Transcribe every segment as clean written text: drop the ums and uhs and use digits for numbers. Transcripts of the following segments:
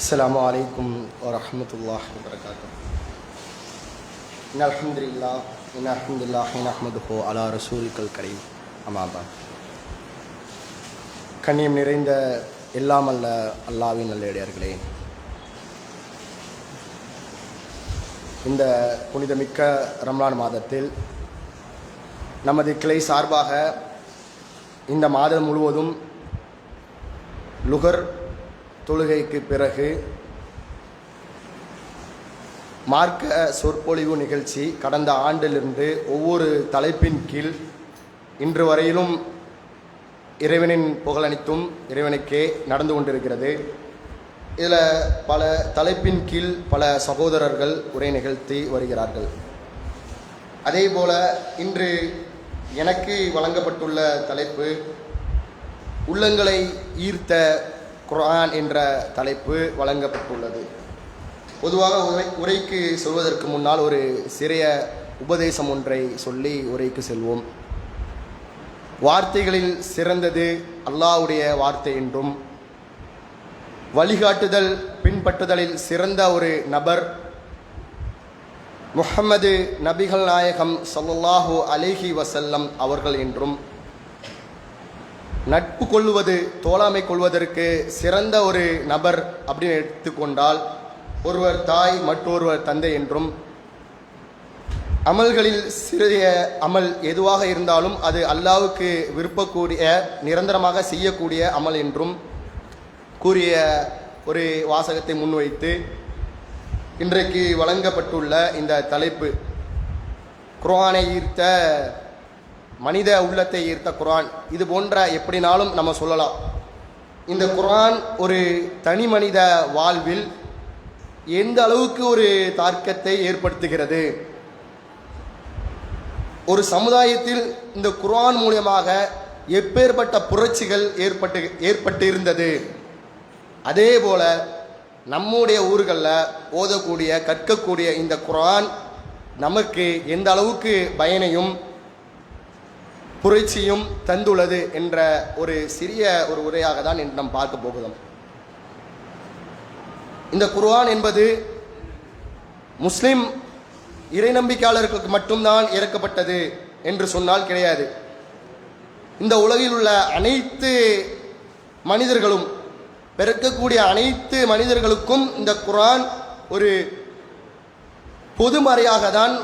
السلام عليكم ورحمة الله وبركاته. إن الحمد لله نحمده على رسولك الكريم. أما بعد. கண்ணியம் நிறைந்த எல்லாம் அல்ல அல்லாஹ்வின் நல்லடியார்களே, இந்த புனிதமிக்க ரம்லான் மாதத்தில் நமது கிளை சார்பாக இந்த மாதம் முழுவதும் லுகர் தொழுகைக்கு பிறகு மார்க்க சொற்பொழிவு நிகழ்ச்சி கடந்த ஆண்டிலிருந்து ஒவ்வொரு தலைப்பின் கீழ் இன்று வரையிலும் இறைவனின் புகழனைத்தும் இறைவனுக்கே நடந்து கொண்டிருக்கிறது. இதில் பல தலைப்பின் கீழ் பல சகோதரர்கள் உரை நிகழ்த்தி வருகிறார்கள். அதே போல இன்று எனக்கு வழங்கப்பட்டுள்ள தலைப்பு உள்ளங்களை ஈர்த்த குர்ஆன் என்ற தலைப்பு வழங்கப்பட்டுள்ளது. பொதுவாக உரைக்கு சொல்வதற்கு முன்னால் ஒரு சிறிய உபதேசம் ஒன்றை சொல்லி உரைக்கு செல்வோம். வார்த்தைகளில் சிறந்தது அல்லாஹ்வுடைய வார்த்தை என்றும், வழிகாட்டுதல் பின்பற்றுதலில் சிறந்த ஒரு நபர் முஹம்மது நபிகள் நாயகம் ஸல்லல்லாஹு அலைஹி வஸல்லம் அவர்கள் என்றும், நட்பு கொள்வது தோழமை கொள்வதற்கு சிறந்த ஒரு நபர் அப்படின்னு எடுத்துக்கொண்டால் ஒருவர் தாய் மற்றொருவர் தந்தை என்றும், அமல்களில் சிறிய அமல் எதுவாக இருந்தாலும் அது அல்லாஹ்வுக்கு விருப்பக்கூடிய நிரந்தரமாக செய்யக்கூடிய அமல் என்றும் கூறிய ஒரு வாசகத்தை முன்வைத்து இன்றைக்கு வழங்கப்பட்டுள்ள இந்த தலைப்பு குர்ஆனை ஈர்த்த மனித உள்ளத்தை ஈர்த்த குர்ஆன், இது போன்ற எப்படினாலும் நம்ம சொல்லலாம். இந்த குர்ஆன் ஒரு தனி மனித வாழ்வில் எந்த அளவுக்கு ஒரு தாக்கத்தை ஏற்படுத்துகிறது, ஒரு சமுதாயத்தில் இந்த குர்ஆன் மூலமாக எப்பேற்பட்ட புரட்சிகள் ஏற்பட்டு இருந்தது, அதே போல நம்முடைய ஊர்களில் ஓதக்கூடிய கற்கக்கூடிய இந்த குர்ஆன் நமக்கு எந்த அளவுக்கு பயனையும் புரட்சியும் தந்துள்ளது என்ற ஒரு சிறிய ஒரு உரையாக தான் இன்று நாம் பார்க்க போகிறோம். இந்த குர்ஆன் என்பது முஸ்லிம் இறை நம்பிக்கையாளர்களுக்கு மட்டும்தான் இறக்கப்பட்டது என்று சொன்னால் கிடையாது. இந்த உலகில் உள்ள அனைத்து மனிதர்களும், பிறக்கக்கூடிய அனைத்து மனிதர்களுக்கும் இந்த குர்ஆன் ஒரு பொதுமறையாக தான்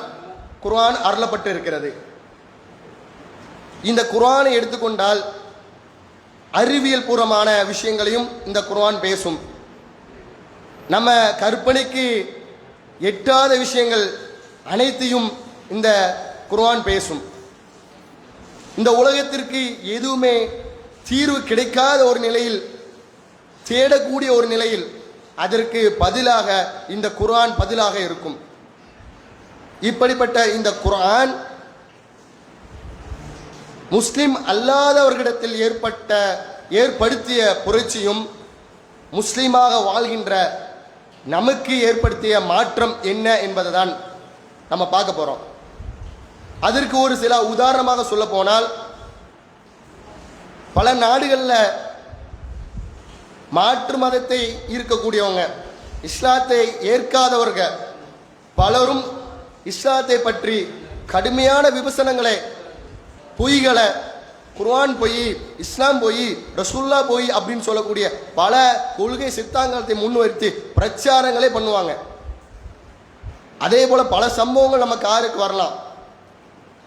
குர்ஆன் அருளப்பட்டு இருக்கிறது. இந்த குர்ஆனை எடுத்துக்கொண்டால் அறிவியல் பூர்வமான விஷயங்களையும் இந்த குர்ஆன் பேசும். நம்ம கற்பனைக்கு எட்டாத விஷயங்கள் அனைத்தையும் இந்த குர்ஆன் பேசும். இந்த உலகத்திற்கு எதுவுமே தீர்வு கிடைக்காத ஒரு நிலையில், தேடக்கூடிய ஒரு நிலையில் அதற்கு பதிலாக இந்த குர்ஆன் பதிலாக இருக்கும். இப்படிப்பட்ட இந்த குர்ஆன் முஸ்லிம் அல்லாதவர்களிடத்தில் ஏற்படுத்திய புரட்சியும், முஸ்லீமாக வாழ்கின்ற நமக்கு ஏற்படுத்திய மாற்றம் என்ன என்பதை தான் நம்ம பார்க்க போகிறோம். அதற்கு ஒரு சில உதாரணமாக சொல்ல போனால், பல நாடுகளில் மாற்று மதத்தை இருக்கக்கூடியவங்க, இஸ்லாத்தை ஏற்காதவர்கள் பலரும் இஸ்லாத்தை பற்றி கடுமையான விமர்சனங்களை, பொய்களை, குர்ஆன் பொய், இஸ்லாம் பொய், ரசூல்லா பொய் அப்படின்னு சொல்லக்கூடிய பல கொள்கை சித்தாந்தத்தை முன்வைத்து பிரச்சாரங்களே பண்ணுவாங்க. அதே போல பல சம்பவங்கள் நம்ம காருக்கு வரலாம்.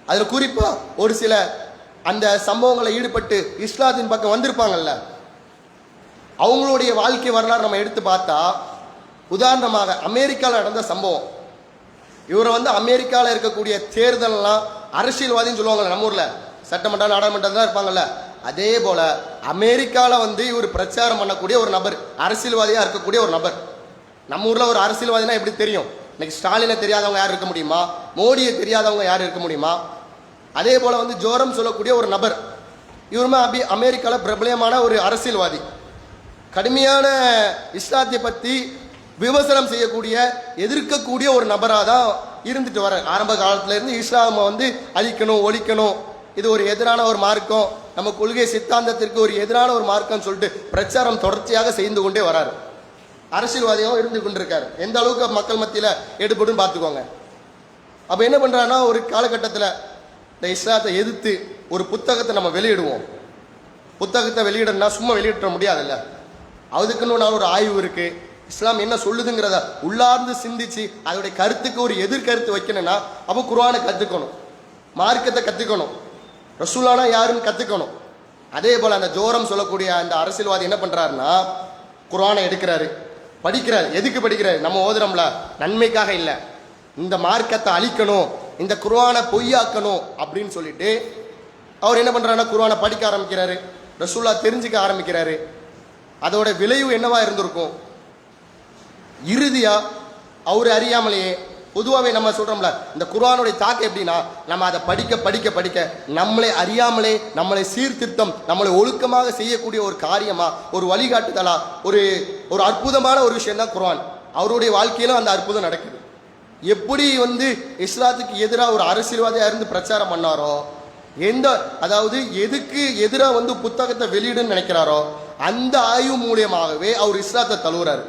அதில் குறிப்பாக ஒரு சில அந்த சம்பவங்களை ஈடுபட்டு இஸ்லாத்தின் பக்கம் வந்திருப்பாங்கல்ல, அவங்களுடைய வாழ்க்கை வரலாறு நம்ம எடுத்து பார்த்தா, உதாரணமாக அமெரிக்காவில் நடந்த சம்பவம். இவரை அமெரிக்காவில் இருக்கக்கூடிய தேர்தலெல்லாம் அரசியல்வாதின்னு சொல்லுவாங்கல்ல, நம்ம ஊரில் சட்டமன்றம் நாடாளுமன்றம் தான் இருப்பாங்கல்ல, அதே போல அமெரிக்காவில் இவர் பிரச்சாரம் பண்ணக்கூடிய ஒரு நபர், அரசியல்வாதியாக இருக்கக்கூடிய ஒரு நபர். நம்ம ஊரில் ஒரு அரசியல்வாதினா எப்படி தெரியும்? இன்னைக்கு ஸ்டாலினை தெரியாதவங்க யார் இருக்க முடியுமா? மோடியை தெரியாதவங்க யார் இருக்க முடியுமா? அதே போல ஜோரம் சொல்லக்கூடிய ஒரு நபர், இவருமே அமெரிக்காவில் பிரபலமான ஒரு அரசியல்வாதி. கடுமையான இஸ்லாத்தை பற்றி விமர்சனம் செய்யக்கூடிய, எதிர்க்கக்கூடிய ஒரு நபராக தான் இருந்துட்டு வர. ஆரம்ப காலத்திலேருந்து இஸ்லாமை அழிக்கணும், ஒழிக்கணும், இது ஒரு எதிரான ஒரு மார்க்கம், நம்ம கொள்கை சித்தாந்தத்திற்கு ஒரு எதிரான ஒரு மார்க்கம் சொல்லிட்டு பிரச்சாரம் தொடர்ச்சியாக செய்து கொண்டே வராரு. அரசியல்வாதியாகவும் இருந்து கொண்டிருக்காரு. எந்த அளவுக்கு மக்கள் மத்தியில் எடுபடும் பார்த்துக்கோங்க. அப்போ என்ன பண்ணுறான்னா, ஒரு காலகட்டத்தில் இந்த இஸ்லாத்தை எதிர்த்து ஒரு புத்தகத்தை நம்ம வெளியிடுவோம். புத்தகத்தை வெளியிடணும்னா சும்மா வெளியிட முடியாதுல்ல, அதுக்குன்னு ஒரு ஆய்வு இருக்கு. இஸ்லாம் என்ன சொல்லுதுங்கிறத உள்ளார்ந்து சிந்திச்சு அதோடைய கருத்துக்கு ஒரு எதிர்கருத்து வைக்கணும்னா அப்போ குர்ஆனை கற்றுக்கணும், மார்க்கத்தை கற்றுக்கணும், ரசூலானா யாருன்னு கற்றுக்கணும். அதே போல் அந்த ஜோரம் சொல்லக்கூடிய அந்த அரசியல்வாதி என்ன பண்ணுறாருன்னா, குர்ஆனை எடுக்கிறாரு, படிக்கிறாரு. எதுக்கு படிக்கிறாரு? நம்ம ஓதுறோம்ல, நன்மைக்காக இல்லை, இந்த மார்க்கத்தை அழிக்கணும், இந்த குர்ஆனை பொய்யாக்கணும் அப்படின்னு சொல்லிட்டு அவர் என்ன பண்ணுறாருன்னா குர்ஆனை படிக்க ஆரம்பிக்கிறாரு, ரசூலா தெரிஞ்சுக்க ஆரம்பிக்கிறாரு. அதோட விளைவு என்னவா இருந்திருக்கும்? இறுதியா அவர் அறியாமலேயே, பொதுவாகவே நம்ம சொல்றோம்ல, இந்த குர்ஆனுடைய தாக்கம் எப்படின்னா, நம்ம அதை படிக்க படிக்க படிக்க நம்மளை அறியாமலே நம்மளை சீர்திருத்தம், நம்மளை ஒழுக்கமாக செய்யக்கூடிய ஒரு காரியமா, ஒரு வழிகாட்டுதலா, ஒரு ஒரு அற்புதமான ஒரு விஷயம் தான் குர்ஆன். அவருடைய வாழ்க்கையிலும் அந்த அற்புதம் நடக்குது. எப்படி இஸ்லாத்துக்கு எதிராக ஒரு அரசியல்வாதியாக இருந்து பிரச்சாரம் பண்ணாரோ, அதாவது எதுக்கு எதிராக புத்தகத்தை வெளியிடுன்னு நினைக்கிறாரோ அந்த ஆய்வு மூலியமாகவே அவர் இஸ்லாத்தை தழுவுறாரு.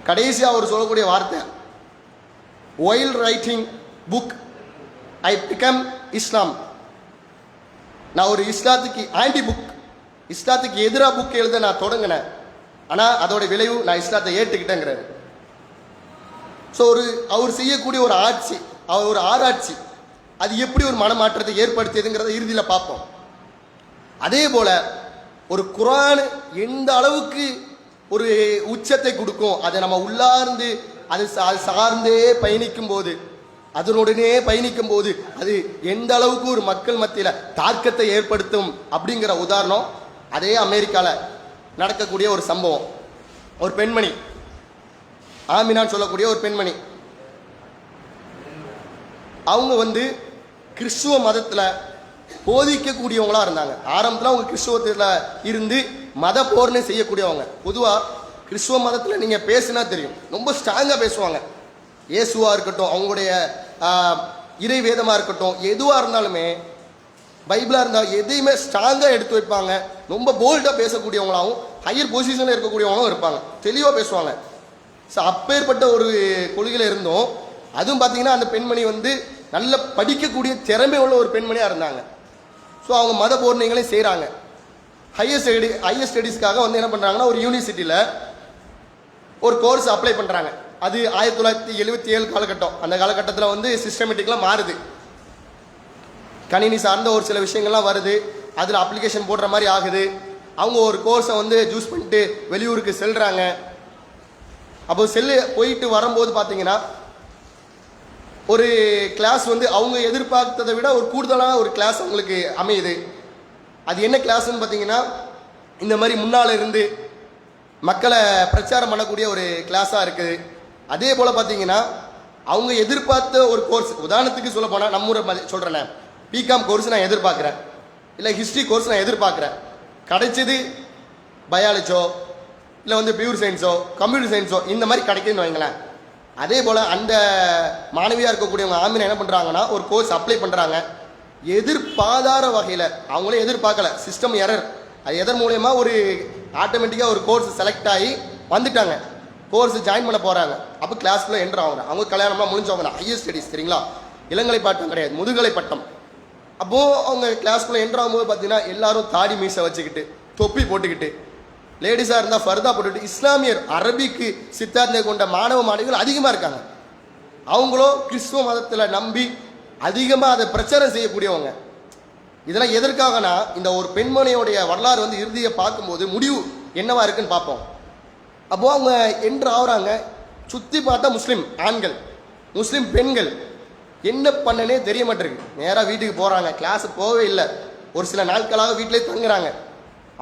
கடைசியாக அவர் சொல்லக்கூடிய வார்த்தை, while writing book I become Islam. நான் ஒரு இஸ்லாத்துக்கு ஆன்டி புக், இஸ்லாத்துக்கு எதிராக புக் எழுத நான் தொடங்கினேன், ஆனால் அதோட விளைவு நான் இஸ்லாத்தை ஏற்றுக்கிட்டேங்கிறாரு. ஸோ அவர் செய்யக்கூடிய ஒரு ஆட்சி, ஒரு ஆராய்ச்சி, அது எப்படி ஒரு மனமாற்றத்தை ஏற்படுத்தியதுங்கிறத இறுதியில் பார்ப்போம். அதே போல ஒரு குர்ஆன் எந்த அளவுக்கு ஒரு உச்சத்தை கொடுக்கும், அதை நம்ம உள்ளார்ந்து அது சார்ந்தே பயணிக்கும் போது, அதனுடனே பயணிக்கும் போது அது எந்த அளவுக்கு ஒரு மக்கள் மத்தியில் தாக்கத்தை ஏற்படுத்தும் அப்படிங்கிற உதாரணம் அதே அமெரிக்காவில் நடக்கக்கூடிய ஒரு சம்பவம். ஒரு பெண்மணி, ஆமினான்னு சொல்லக்கூடிய ஒரு பெண்மணி, அவங்க கிறிஸ்துவ மதத்தில் போதிக்கக்கூடியவங்களா இருந்தாங்க. ஆரம்பத்தில் அவங்க கிறிஸ்துவத்தில் இருந்து மத போர்னு செய்யக்கூடியவங்க. பொதுவாக கிறிஸ்துவ மதத்தில் நீங்கள் பேசுனா தெரியும், ரொம்ப ஸ்ட்ராங்காக பேசுவாங்க. இயேசுவாக இருக்கட்டும், அவங்களுடைய இறை வேதமாக இருக்கட்டும், எதுவாக இருந்தாலுமே, பைபிளாக இருந்தாலும் எதையுமே ஸ்ட்ராங்காக எடுத்து வைப்பாங்க. ரொம்ப போல்டாக பேசக்கூடியவங்களாகவும் ஹையர் பொசிஷனில் இருக்கக்கூடியவங்களும் இருப்பாங்க, தெளிவாக பேசுவாங்க. ஸோ அப்பேற்பட்ட ஒரு கொள்கையில் இருந்தோம். அதுவும் பார்த்தீங்கன்னா அந்த பெண்மணி நல்ல படிக்கக்கூடிய திறமை உள்ள ஒரு பெண்மணியாக இருந்தாங்க. ஸோ அவங்க மத போர்ணைகளையும் செய்கிறாங்க. ஹையர் ஸ்டடீஸ்க்காக என்ன பண்ணுறாங்கன்னா, ஒரு யூனிவர்சிட்டியில் ஒரு கோர்ஸ் அப்ளை பண்ணுறாங்க. அது 1977 காலகட்டம். அந்த காலகட்டத்தில் சிஸ்டமேட்டிக்கெலாம் மாறுது, கணினி சார்ந்த ஒரு சில விஷயங்கள்லாம் வருது, அதில் அப்ளிகேஷன் போடுற மாதிரி ஆகுது. அவங்க ஒரு கோர்ஸை சூஸ் பண்ணிட்டு வெளியூருக்கு செல்கிறாங்க. அப்போ போயிட்டு வரும்போது பார்த்தீங்கன்னா ஒரு கிளாஸ் அவங்க எதிர்பார்த்ததை விட ஒரு கூடுதலான ஒரு கிளாஸ் அவங்களுக்கு அமையுது. அது என்ன கிளாஸ்ன்னு பார்த்தீங்கன்னா, இந்த மாதிரி முன்னால் இருந்து மக்களை பிரச்சாரம் பண்ணக்கூடிய ஒரு கிளாஸாக இருக்குது. அதே போல் பார்த்தீங்கன்னா அவங்க எதிர்பார்த்த ஒரு கோர்ஸ், உதாரணத்துக்கு சொல்ல போனால் நம்ம ஊரை சொல்கிறேன், பிகாம் கோர்ஸ் நான் எதிர்பார்க்குறேன், இல்லை ஹிஸ்ட்ரி கோர்ஸ் நான் எதிர்பார்க்குறேன், கிடைச்சது பயாலஜோ இல்லை பியூர் சயின்ஸோ கம்ப்யூட்டர் சயின்ஸோ இந்த மாதிரி கிடைக்குதுன்னு வைங்களேன். அதே போல் அந்த மாணவியாக இருக்கக்கூடியவங்க ஆமினா என்ன பண்ணுறாங்கன்னா, ஒரு கோர்ஸ் அப்ளை பண்ணுறாங்க. எதிர்பாராத வகையில், அவங்களே எதிர்பார்க்கல, சிஸ்டம் எரர், அது எதன் மூலயமா ஒரு ஆட்டோமேட்டிக்காக ஒரு கோர்ஸ் செலக்ட் ஆகி வந்துட்டாங்க. கோர்ஸ் ஜாயின் பண்ண போகிறாங்க. அப்போ கிளாஸ்க்குள்ளே என்ட்ரு ஆகுங்க. அவங்க கல்யாணமாக முடிஞ்சவங்க தான், ஹையர் ஸ்டடீஸ், சரிங்களா, இளங்கலை பட்டம் கிடையாது, முதுகலை பட்டம். அப்போது அவங்க கிளாஸ்க்குள்ளே என்ட்ரு ஆகும்போது பார்த்தீங்கன்னா எல்லாரும் தாடி மீசை வச்சுக்கிட்டு, தொப்பி போட்டுக்கிட்டு, லேடிஸாக இருந்தால் ஃபர்தா போட்டுக்கிட்டு, இஸ்லாமியர், அரபிக்கு சித்தாந்தத்தை கொண்ட மாணவ மாணவிகள் அதிகமாக இருக்காங்க. அவங்களோ கிறிஸ்துவ மதத்தில் நம்பி அதிகமாக அதை பிரச்சாரம் செய்யக்கூடியவங்க. இதெல்லாம் எதற்காகனா, இந்த ஒரு பெண்மணியோடைய வரலாறு இறுதியை பார்க்கும்போது முடிவு என்னவா இருக்குன்னு பார்ப்போம். அப்போது அவங்க என்ட்ரு ஆகுறாங்க. சுற்றி பார்த்தா முஸ்லீம் ஆண்கள், முஸ்லீம் பெண்கள், என்ன பண்ணனே தெரிய மாட்டேருக்கு. நேராக வீட்டுக்கு போகிறாங்க, கிளாஸு போகவே இல்லை. ஒரு சில நாட்களாக வீட்டிலே தங்குறாங்க.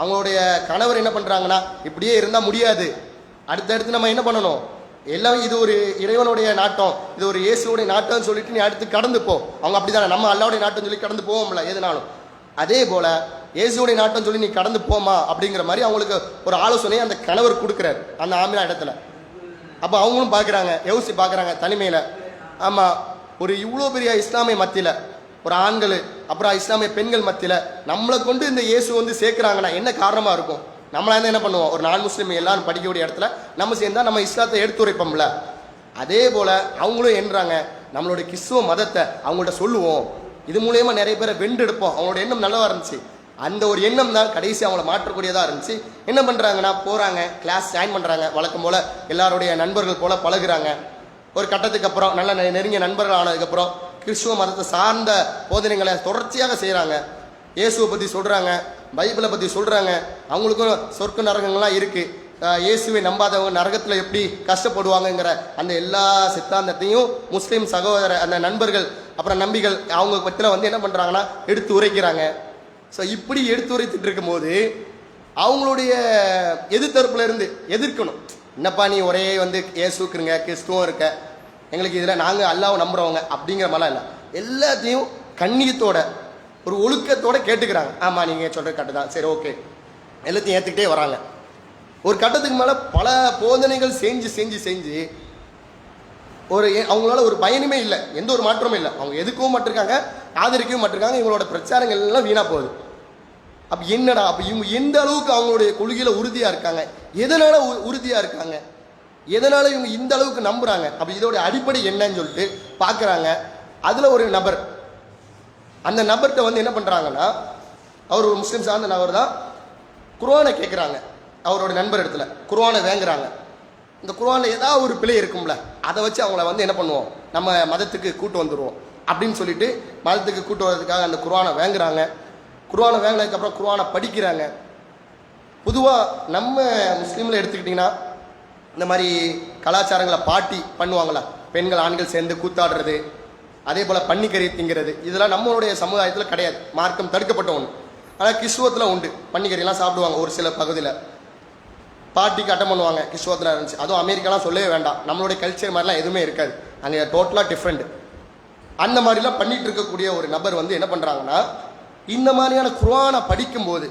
அவங்களுடைய கணவர் என்ன பண்ணுறாங்கன்னா, இப்படியே இருந்தால் முடியாது, அடுத்தடுத்து நம்ம என்ன பண்ணணும், எல்லாம் இது ஒரு இறைவனுடைய நாட்டம், இது ஒரு இயேசுடைய நாட்டம்னு சொல்லிட்டு நீ அடுத்து கடந்து போ. அவங்க அப்படி தானே, நம்ம அல்லாவுடைய நாட்டம் சொல்லி கடந்து போவோம்ல எதுனாலும், அதே போல் இயேசுடைய நாட்டம் சொல்லி நீ கடந்து போமா அப்படிங்கிற மாதிரி அவங்களுக்கு ஒரு ஆலோசனையை அந்த கணவர் கொடுக்குறாரு அந்த ஆமினா இடத்துல. அப்போ அவங்களும் பார்க்குறாங்க, யோசிச்சு பார்க்குறாங்க தனிமையில். ஆமாம், ஒரு இவ்வளோ பெரிய இஸ்லாமிய மத்தியில், ஒரு ஆண்கள் அப்புறம் இஸ்லாமிய பெண்கள் மத்தியில் நம்மளை கொண்டு இந்த இயேசு சேர்க்குறாங்கன்னா என்ன காரணமாக இருக்கும்? நம்மளா இருந்தால் என்ன பண்ணுவோம், ஒரு நான் முஸ்லீம் எல்லாரும் படிக்கக்கூடிய இடத்துல நம்ம சேர்ந்தா நம்ம இஸ்லாத்தை எடுத்துரைப்போம்ல. அதே போல் அவங்களும் என்றாங்க, நம்மளுடைய கிறிஸ்துவ மதத்தை அவங்கள்ட்ட சொல்லுவோம், இது மூலயமா நிறைய பேரை வென்றெடுப்போம். அவங்களோட எண்ணம் நல்லதாக இருந்துச்சு. அந்த ஒரு எண்ணம் தான் கடைசி அவங்கள மாற்றக்கூடியதாக இருந்துச்சு. என்ன பண்ணுறாங்கன்னா, போகிறாங்க, கிளாஸ் ஜாயின் பண்ணுறாங்க, வழக்கம் போல் எல்லாருடைய நண்பர்கள் போல் பழகுறாங்க. ஒரு கட்டத்துக்கு அப்புறம் நல்ல நெருங்கிய நண்பர்கள் ஆனதுக்கப்புறம் கிறிஸ்துவ மதத்தை சார்ந்த போதனைகளை தொடர்ச்சியாக செய்கிறாங்க. இயேசுவை பற்றி சொல்கிறாங்க, பைபிளை பற்றி சொல்கிறாங்க. அவங்களுக்கும் சொர்க்க நரகங்கள்லாம் இருக்குது. இயேசுவை நம்பாதவங்க நரகத்தில் எப்படி கஷ்டப்படுவாங்கங்கிற அந்த எல்லா சித்தாந்தத்தையும் முஸ்லீம் சகோதர அந்த நண்பர்கள் அப்புறம் நம்பிகள் அவங்க பற்றில வந்து என்ன பண்ணுறாங்கன்னா எடுத்து உரைக்கிறாங்க. ஸோ இப்படி எடுத்து உரைத்துட்டு இருக்கும்போது அவங்களுடைய எதிர்த்தரப்புல இருந்து எதிர்க்கணும். என்னப்பா நீ ஒரே வந்து இயேசுக்குறங்க, கிறிஸ்துவம் இருக்க, எங்களுக்கு இதில் நாங்கள் அல்லாஹ்வை நம்புகிறவங்க அப்படிங்கிற மாதிரிலாம் இல்லை. எல்லாத்தையும் கண்ணியத்தோட ஒரு ஒழுக்கத்தோட கேட்டுக்கிறாங்க. ஆமாம் நீங்கள் சொல்கிற கட்டு தான், சரி ஓகே, எல்லாத்தையும் ஏற்றுக்கிட்டே வராங்க. ஒரு கட்டத்துக்கு மேலே பல போதனைகள் செஞ்சு செஞ்சு செஞ்சு ஒரு அவங்களால ஒரு பயனுமே இல்லை, எந்த ஒரு மாற்றமும் இல்லை. அவங்க எதுக்கவும் மாட்டிருக்காங்க, ஆதரிக்கவும் மாட்டிருக்காங்க. இவங்களோட பிரச்சாரங்கள் எல்லாம் வீணாக போகுது. அப்போ என்னடா, அப்போ இவங்க எந்த அளவுக்கு அவங்களுடைய கொள்கையில் உறுதியாக இருக்காங்க, எதனால் உறுதியாக இருக்காங்க, எதனால் இவங்க இந்த அளவுக்கு நம்புகிறாங்க, அப்போ இதோட அடிப்படை என்னன்னு சொல்லிட்டு பார்க்குறாங்க. அதில் ஒரு நபர், அந்த நபர்கிட்ட வந்து என்ன பண்ணுறாங்கன்னா, அவர் ஒரு முஸ்லீம் சார்ந்த நபர் தான். குர்ஆனை கேட்குறாங்க, அவரோட நண்பர் இடத்துல குர்ஆனை வாங்குறாங்க. இந்த குர்ஆனில் ஏதாவது ஒரு பிழை இருக்கும்ல, அதை வச்சு அவங்கள வந்து என்ன பண்ணுவோம், நம்ம மதத்துக்கு கூட்டு வந்துடுவோம் அப்படின்னு சொல்லிட்டு மதத்துக்கு கூட்டு வர்றதுக்காக அந்த குர்ஆனை வாங்குறாங்க. குர்ஆனை வாங்கினதுக்கப்புறம் குர்ஆனை படிக்கிறாங்க. பொதுவாக நம்ம முஸ்லீமில் எடுத்துக்கிட்டிங்கன்னா இந்த மாதிரி கலாச்சாரங்களை பாட்டி பண்ணுவாங்களா, பெண்கள் ஆண்கள் சேர்ந்து கூத்தாடுறது, அதே போல் பன்னிக்கறி திங்கிறது, இதெல்லாம் நம்மளுடைய சமுதாயத்தில் கிடையாது, மார்க்கம் தடுக்கப்பட்ட ஒன்று. ஆனால் கிறிஸ்துவத்தில் உண்டு, பன்னிக்கறிலாம் சாப்பிடுவாங்க. ஒரு சில பகுதியில் பார்ட்டிக்கு அட்டன் பண்ணுவாங்க, கிறிஸ்துவத்தில் இருந்துச்சு. அதுவும் அமெரிக்காலாம் சொல்லவே வேண்டாம், நம்மளுடைய கல்ச்சர் மாதிரிலாம் எதுவுமே இருக்காது, அங்கே டோட்டலாக டிஃப்ரெண்ட். அந்த மாதிரிலாம் பண்ணிட்டு இருக்கக்கூடிய ஒரு நபர் வந்து என்ன பண்ணுறாங்கன்னா, இந்த மாதிரியான குர்ஆனை படிக்கும்போது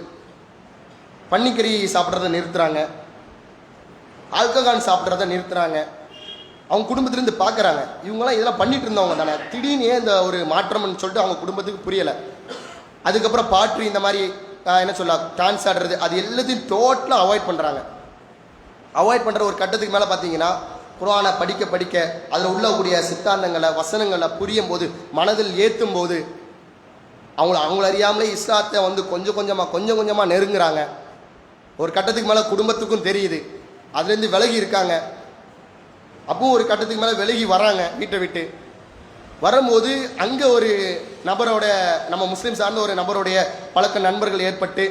பன்னிக்கறி சாப்பிட்றத நிறுத்துறாங்க, ஆல்கஹால் சாப்பிட்றத நிறுத்துறாங்க. அவங்க குடும்பத்திலேருந்து பார்க்குறாங்க, இவங்கெல்லாம் இதெல்லாம் பண்ணிட்டு இருந்தவங்க தானே, திடீர்னு ஏன் இந்த ஒரு மாற்றம்னு சொல்லிட்டு அவங்க குடும்பத்துக்கு புரியலை. அதுக்கப்புறம் பாட்டு இந்த மாதிரி என்ன சொல்ல டான்ஸ் ஆடுறது, அது எல்லாத்தையும் டோட்டலாக அவாய்ட் பண்ணுறாங்க. அவாய்ட் பண்ணுற ஒரு கட்டத்துக்கு மேலே பார்த்தீங்கன்னா, குர்ஆனை படிக்க படிக்க அதில் உள்ளக்கூடிய சித்தாந்தங்களை வசனங்களை புரியும் போது, மனதில் ஏற்றும் போது அவங்கள அறியாமலே இஸ்லாத்தை வந்து கொஞ்சம் கொஞ்சமாக நெருங்குறாங்க. ஒரு கட்டத்துக்கு மேலே குடும்பத்துக்கும் தெரியுது, அதுலேருந்து விலகி இருக்காங்க. அப்பவும் ஒரு கட்டத்துக்கு மேலே விலகி வராங்க, வீட்டை விட்டு வரும்போது அங்கே ஒரு நபரோட, நம்ம முஸ்லீம் சார்ந்த ஒரு நபருடைய பழக்க நண்பர்கள் ஏற்பட்டு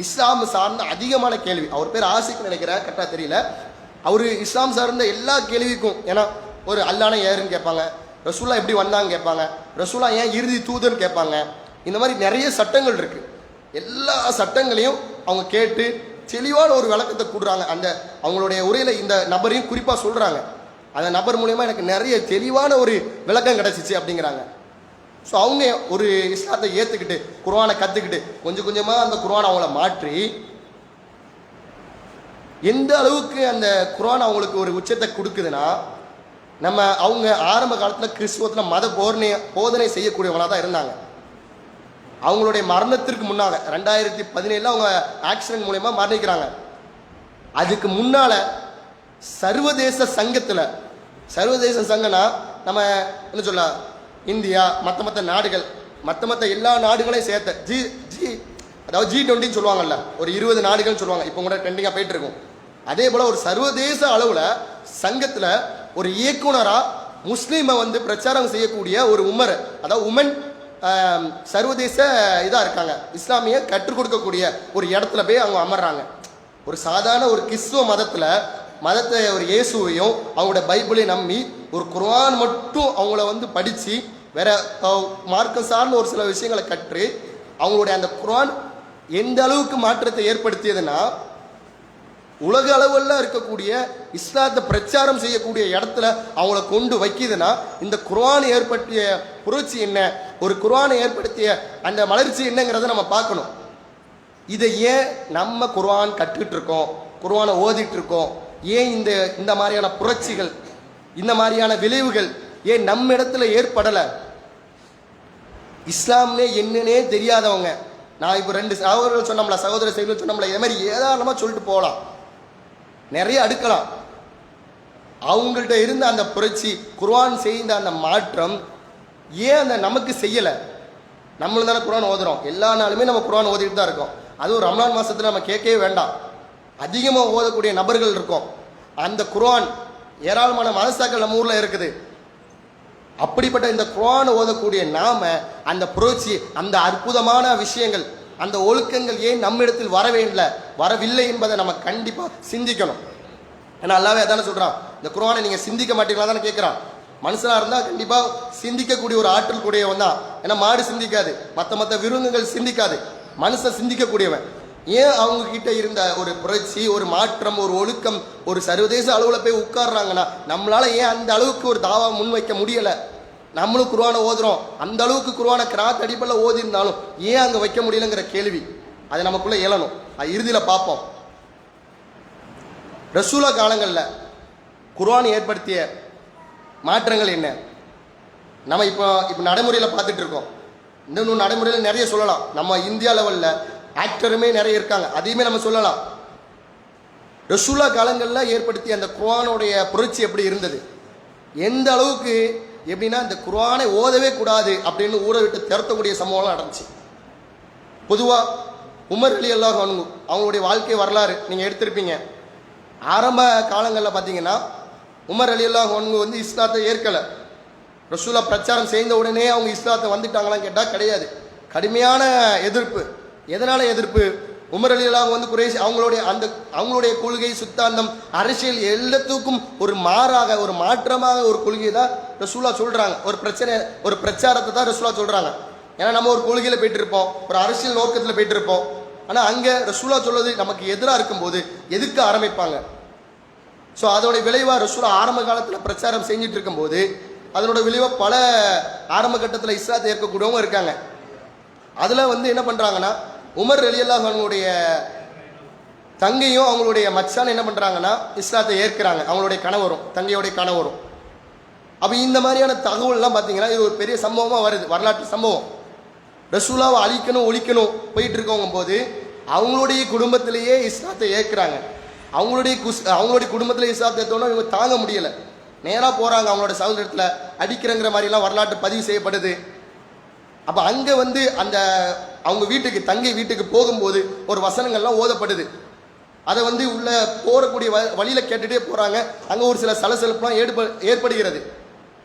இஸ்லாம் சார்ந்த அதிகமான கேள்வி, அவர் பேர் ஆசிக் நினைக்கிறேன், கரெக்டாக தெரியல. அவர் இஸ்லாம் சார்ந்த எல்லா கேள்விக்கும், ஏன்னா ஒரு அல்லாஹ்னா யாருன்னு கேட்பாங்க, ரசூலா எப்படி வந்தாங்க கேட்பாங்க, ரசூலா ஏன் இறுதி தூதர்னு கேட்பாங்க. இந்த மாதிரி நிறைய சட்டங்கள் இருக்குது. எல்லா சட்டங்களையும் அவங்க கேட்டு தெளிவான ஒரு விளக்கத்தை கொடுறாங்க. அந்த அவங்களுடைய உரையில் இந்த நபரையும் குறிப்பாக சொல்கிறாங்க, அந்த நபர் மூலயமா எனக்கு நிறைய தெளிவான ஒரு விளக்கம் கிடச்சிச்சு அப்படிங்கிறாங்க. ஸோ அவங்க ஒரு இஸ்லாத்தை ஏற்றுக்கிட்டு குர்ஆனை கற்றுக்கிட்டு கொஞ்சம் கொஞ்சமாக அந்த குர்ஆனை அவங்கள மாற்றி எந்த அளவுக்கு அந்த குர்ஆன் அவங்களுக்கு ஒரு உச்சத்தை கொடுக்குதுன்னா, நம்ம அவங்க ஆரம்ப காலத்தில் கிறிஸ்துவத்தில் மத போதனை செய்யக்கூடியவங்களாக தான் இருந்தாங்க. அவங்களுடைய மரணத்திற்கு முன்னாக 2017 அவங்க ஆக்சிடென்ட் மூலயமா மரணிக்கிறாங்க. அதுக்கு முன்னால் சர்வதேச சங்கத்தில், சர்வதேச சங்கம்னா நம்ம என்ன சொல்ல, இந்தியா மற்ற நாடுகள், மற்ற எல்லா நாடுகளையும் சேர்த்த அதாவது G20 சொல்லுவாங்கல்ல, ஒரு 20 நாடுகள்னு சொல்லுவாங்க, இப்போ கூட ட்ரெண்டிங்காக போயிட்டு இருக்கும். அதே போல் ஒரு சர்வதேச அளவில் சங்கத்தில் ஒரு இயக்குனராக முஸ்லீமை வந்து பிரச்சாரம் செய்யக்கூடிய ஒரு உமர், அதாவது உமன் சர்வதேச இதாக இருக்காங்க, இஸ்லாமிய கற்றுக் கொடுக்கக்கூடிய ஒரு இடத்துல போய் அவங்க அமர்றாங்க. ஒரு சாதாரண ஒரு கிறிஸ்துவ மதத்தை ஒரு இயேசுவையும் அவங்களோட பைபிளையும் நம்பி ஒரு குர்ஆன் மட்டும் அவங்கள வந்து படித்து வேற மார்க்கம் சார்ந்த ஒரு சில விஷயங்களை கற்று அவங்களுடைய அந்த குர்ஆன் எந்த அளவுக்கு மாற்றத்தை ஏற்படுத்தியதுன்னா, உலக அளவில் இருக்கக்கூடிய இஸ்லாத்தை பிரச்சாரம் செய்யக்கூடிய இடத்துல அவங்கள கொண்டு வைக்கிதுன்னா, இந்த குர்ஆன் ஏற்படுத்திய புரட்சி என்ன, ஒரு குர்ஆனை ஏற்படுத்திய அந்த மலர்ச்சி என்னங்கிறத நம்ம பார்க்கணும். இதை ஏன் நம்ம குர்ஆன் கற்றுக்கிட்டு இருக்கோம், குர்ஆனை ஓதிட்டு இருக்கோம், ஏன் இந்த மாதிரியான புரட்சிகள், இந்த மாதிரியான விளைவுகள் ஏன் நம்ம இடத்துல ஏற்படலை? இஸ்லாம்னே என்னன்னே தெரியாதவங்க, நான் இப்போ 2 சகோதரர்கள் சொன்னோம்ல, சகோதர செய்திகள் சொன்னோம்ல, இதே மாதிரி ஏதாரணமாக சொல்லிட்டு போகலாம், நிறைய அடுக்கலாம். அவங்கள்ட்ட இருந்த அந்த புரட்சி, குர்ஆன் செய்த அந்த மாற்றம் ஏன் அந்த நமக்கு செய்யலை? நம்மளும் தானே குர்ஆன் ஓதுறோம், எல்லா நாளுமே நம்ம குர்ஆன் ஓதிட்டு தான் இருக்கோம். அதுவும் ரம்லான் மாதத்தில் நம்ம கேட்கவே வேண்டாம், அதிகமாக ஓதக்கூடிய நபர்கள் இருக்கோம். அந்த குர்ஆன் ஏராளமான மதரசாக்கள் நம்ம ஊரில் இருக்குது. அப்படிப்பட்ட இந்த குர்ஆன் ஓதக்கூடிய நாம அந்த புரட்சி, அந்த அற்புதமான விஷயங்கள், அந்த ஒழுக்கங்கள் ஏன் நம்மிடத்தில் வரவில்லை என்பதை நம்ம கண்டிப்பாக சிந்திக்கணும். ஏன்னா அல்லாஹ்வே அதானே சொல்கிறான், இந்த குர்ஆனை நீங்கள் சிந்திக்க மாட்டீங்களா தானே கேட்குறான். மனுஷனாக இருந்தால் கண்டிப்பாக சிந்திக்கக்கூடிய ஒரு ஆற்றல் கூடியவன் தான். ஏன்னா மாடு சிந்திக்காது, மற்ற விருந்துகள் சிந்திக்காது, மனுஷன் சிந்திக்கக்கூடியவன். ஏன் அவங்க கிட்ட இருந்த ஒரு புரட்சி, ஒரு மாற்றம், ஒரு ஒழுக்கம், ஒரு சர்வதேச அளவில் போய் உட்கார்றாங்கன்னா நம்மளால ஏன் அந்த அளவுக்கு ஒரு தாவா முன்வைக்க முடியலை? நம்மளும் குர்ஆனை ஓதுறோம், அந்த அளவுக்கு குர்ஆனை கிராத் அடிப்படையில் ஓதி இருந்தாலும் ஏன் அங்கே வைக்க முடியலங்கிற கேள்வி அது நமக்குள்ளே எழணும். அது இறுதியில் பார்ப்போம். ரசூலா காலங்களில் குர்ஆன் ஏற்படுத்திய மாற்றங்கள் என்ன? நம்ம இப்போ நடைமுறையில் பார்த்துட்டு இருக்கோம். இன்னும் நடைமுறையில் நிறைய சொல்லலாம். நம்ம இந்தியா லெவலில் ஆக்டருமே நிறைய இருக்காங்க, அதையுமே நம்ம சொல்லலாம். ரசூலா காலங்களில் ஏற்படுத்திய அந்த குர்ஆனுடைய புரட்சி எப்படி இருந்தது, எந்த அளவுக்கு, எப்படின்னா இந்த குர்ஆனை ஓதவே கூடாது அப்படின்னு ஊரை விட்டு திரட்டக்கூடிய சம்பவம்லாம் நடந்துச்சு. பொதுவாக உமர் ரலியல்லாஹு அன்ஹு அவங்களுடைய வாழ்க்கை வரலாறு நீங்கள் எடுத்திருப்பீங்க. ஆரம்ப காலங்களில் பார்த்தீங்கன்னா உமர் ரலியல்லாஹு அன்ஹு வந்து இஸ்லாத்தை ஏற்கலை. ரசூலா பிரச்சாரம் செய்த உடனே அவங்க இஸ்லாத்தை வந்துட்டாங்களான்னு கேட்டால் கிடையாது, கடுமையான எதிர்ப்பு. எதனால எதிர்ப்பு? உமர் ரலியல்லாஹு வந்து குறைஷ் அவங்களுடைய கொள்கை, சித்தாந்தம், அரசியல் எல்லாத்துக்கும் ஒரு மாறாக, ஒரு மாற்றமாக ஒரு கொள்கையை தான் ரசூலா சொல்றாங்க. ஒரு பிரச்சாரத்தை தான் ரசூலா சொல்றாங்க. ஏன்னா நம்ம ஒரு கொள்கையில் போயிட்டு இருப்போம், ஒரு அரசியல் நோக்கத்தில் போயிட்டு இருப்போம். ஆனால் அங்கே ரசூலா சொல்வது நமக்கு எதிராக இருக்கும்போது எதுக்க ஆரம்பிப்பாங்க. ஸோ அதோட விளைவாக ரசூலா ஆரம்ப காலத்தில் பிரச்சாரம் செஞ்சுட்டு இருக்கும்போது அதனோட விளைவாக பல ஆரம்ப கட்டத்தில் இஸ்லாத்தை ஏற்கக்கூடியவங்க இருக்காங்க. அதில் வந்து என்ன பண்ணுறாங்கன்னா, உமர் ரலியல்லாஹு அன்ஹுடைய தங்கையும் அவங்களுடைய மச்சான் என்ன பண்ணுறாங்கன்னா இஸ்லாத்தை ஏற்கிறாங்க, அவங்களுடைய கணவரும் தங்கையோடைய கணவரும். அப்போ இந்த மாதிரியான தகவல்லாம் பார்த்தீங்கன்னா இது ஒரு பெரிய சம்பவமாக வருது, வரலாற்று சம்பவம். ரசூலாவை அழிக்கணும் ஒழிக்கணும் போயிட்டு இருக்கவங்க போது அவங்களுடைய குடும்பத்திலேயே இஸ்லாத்தை ஏற்கிறாங்க. அவங்களுடைய குடும்பத்தில் இஸ்லாத்தை ஏற்றோன்னா இவங்க தாங்க முடியலை, நேராக போகிறாங்க அவங்களோட சகோதரத்தில் அடிக்கிறங்கிற மாதிரிலாம் வரலாற்று பதிவு செய்யப்படுது. அப்போ அங்கே வந்து அந்த அவங்க வீட்டுக்கு, தங்கை வீட்டுக்கு போகும்போது ஒரு வசனங்கள்லாம் ஓதப்படுது. அதை வந்து உள்ள போகக்கூடிய வழியில் கேட்டுகிட்டே போகிறாங்க. அங்கே ஒரு சில சலசலப்புலாம் ஏற்படுகிறது.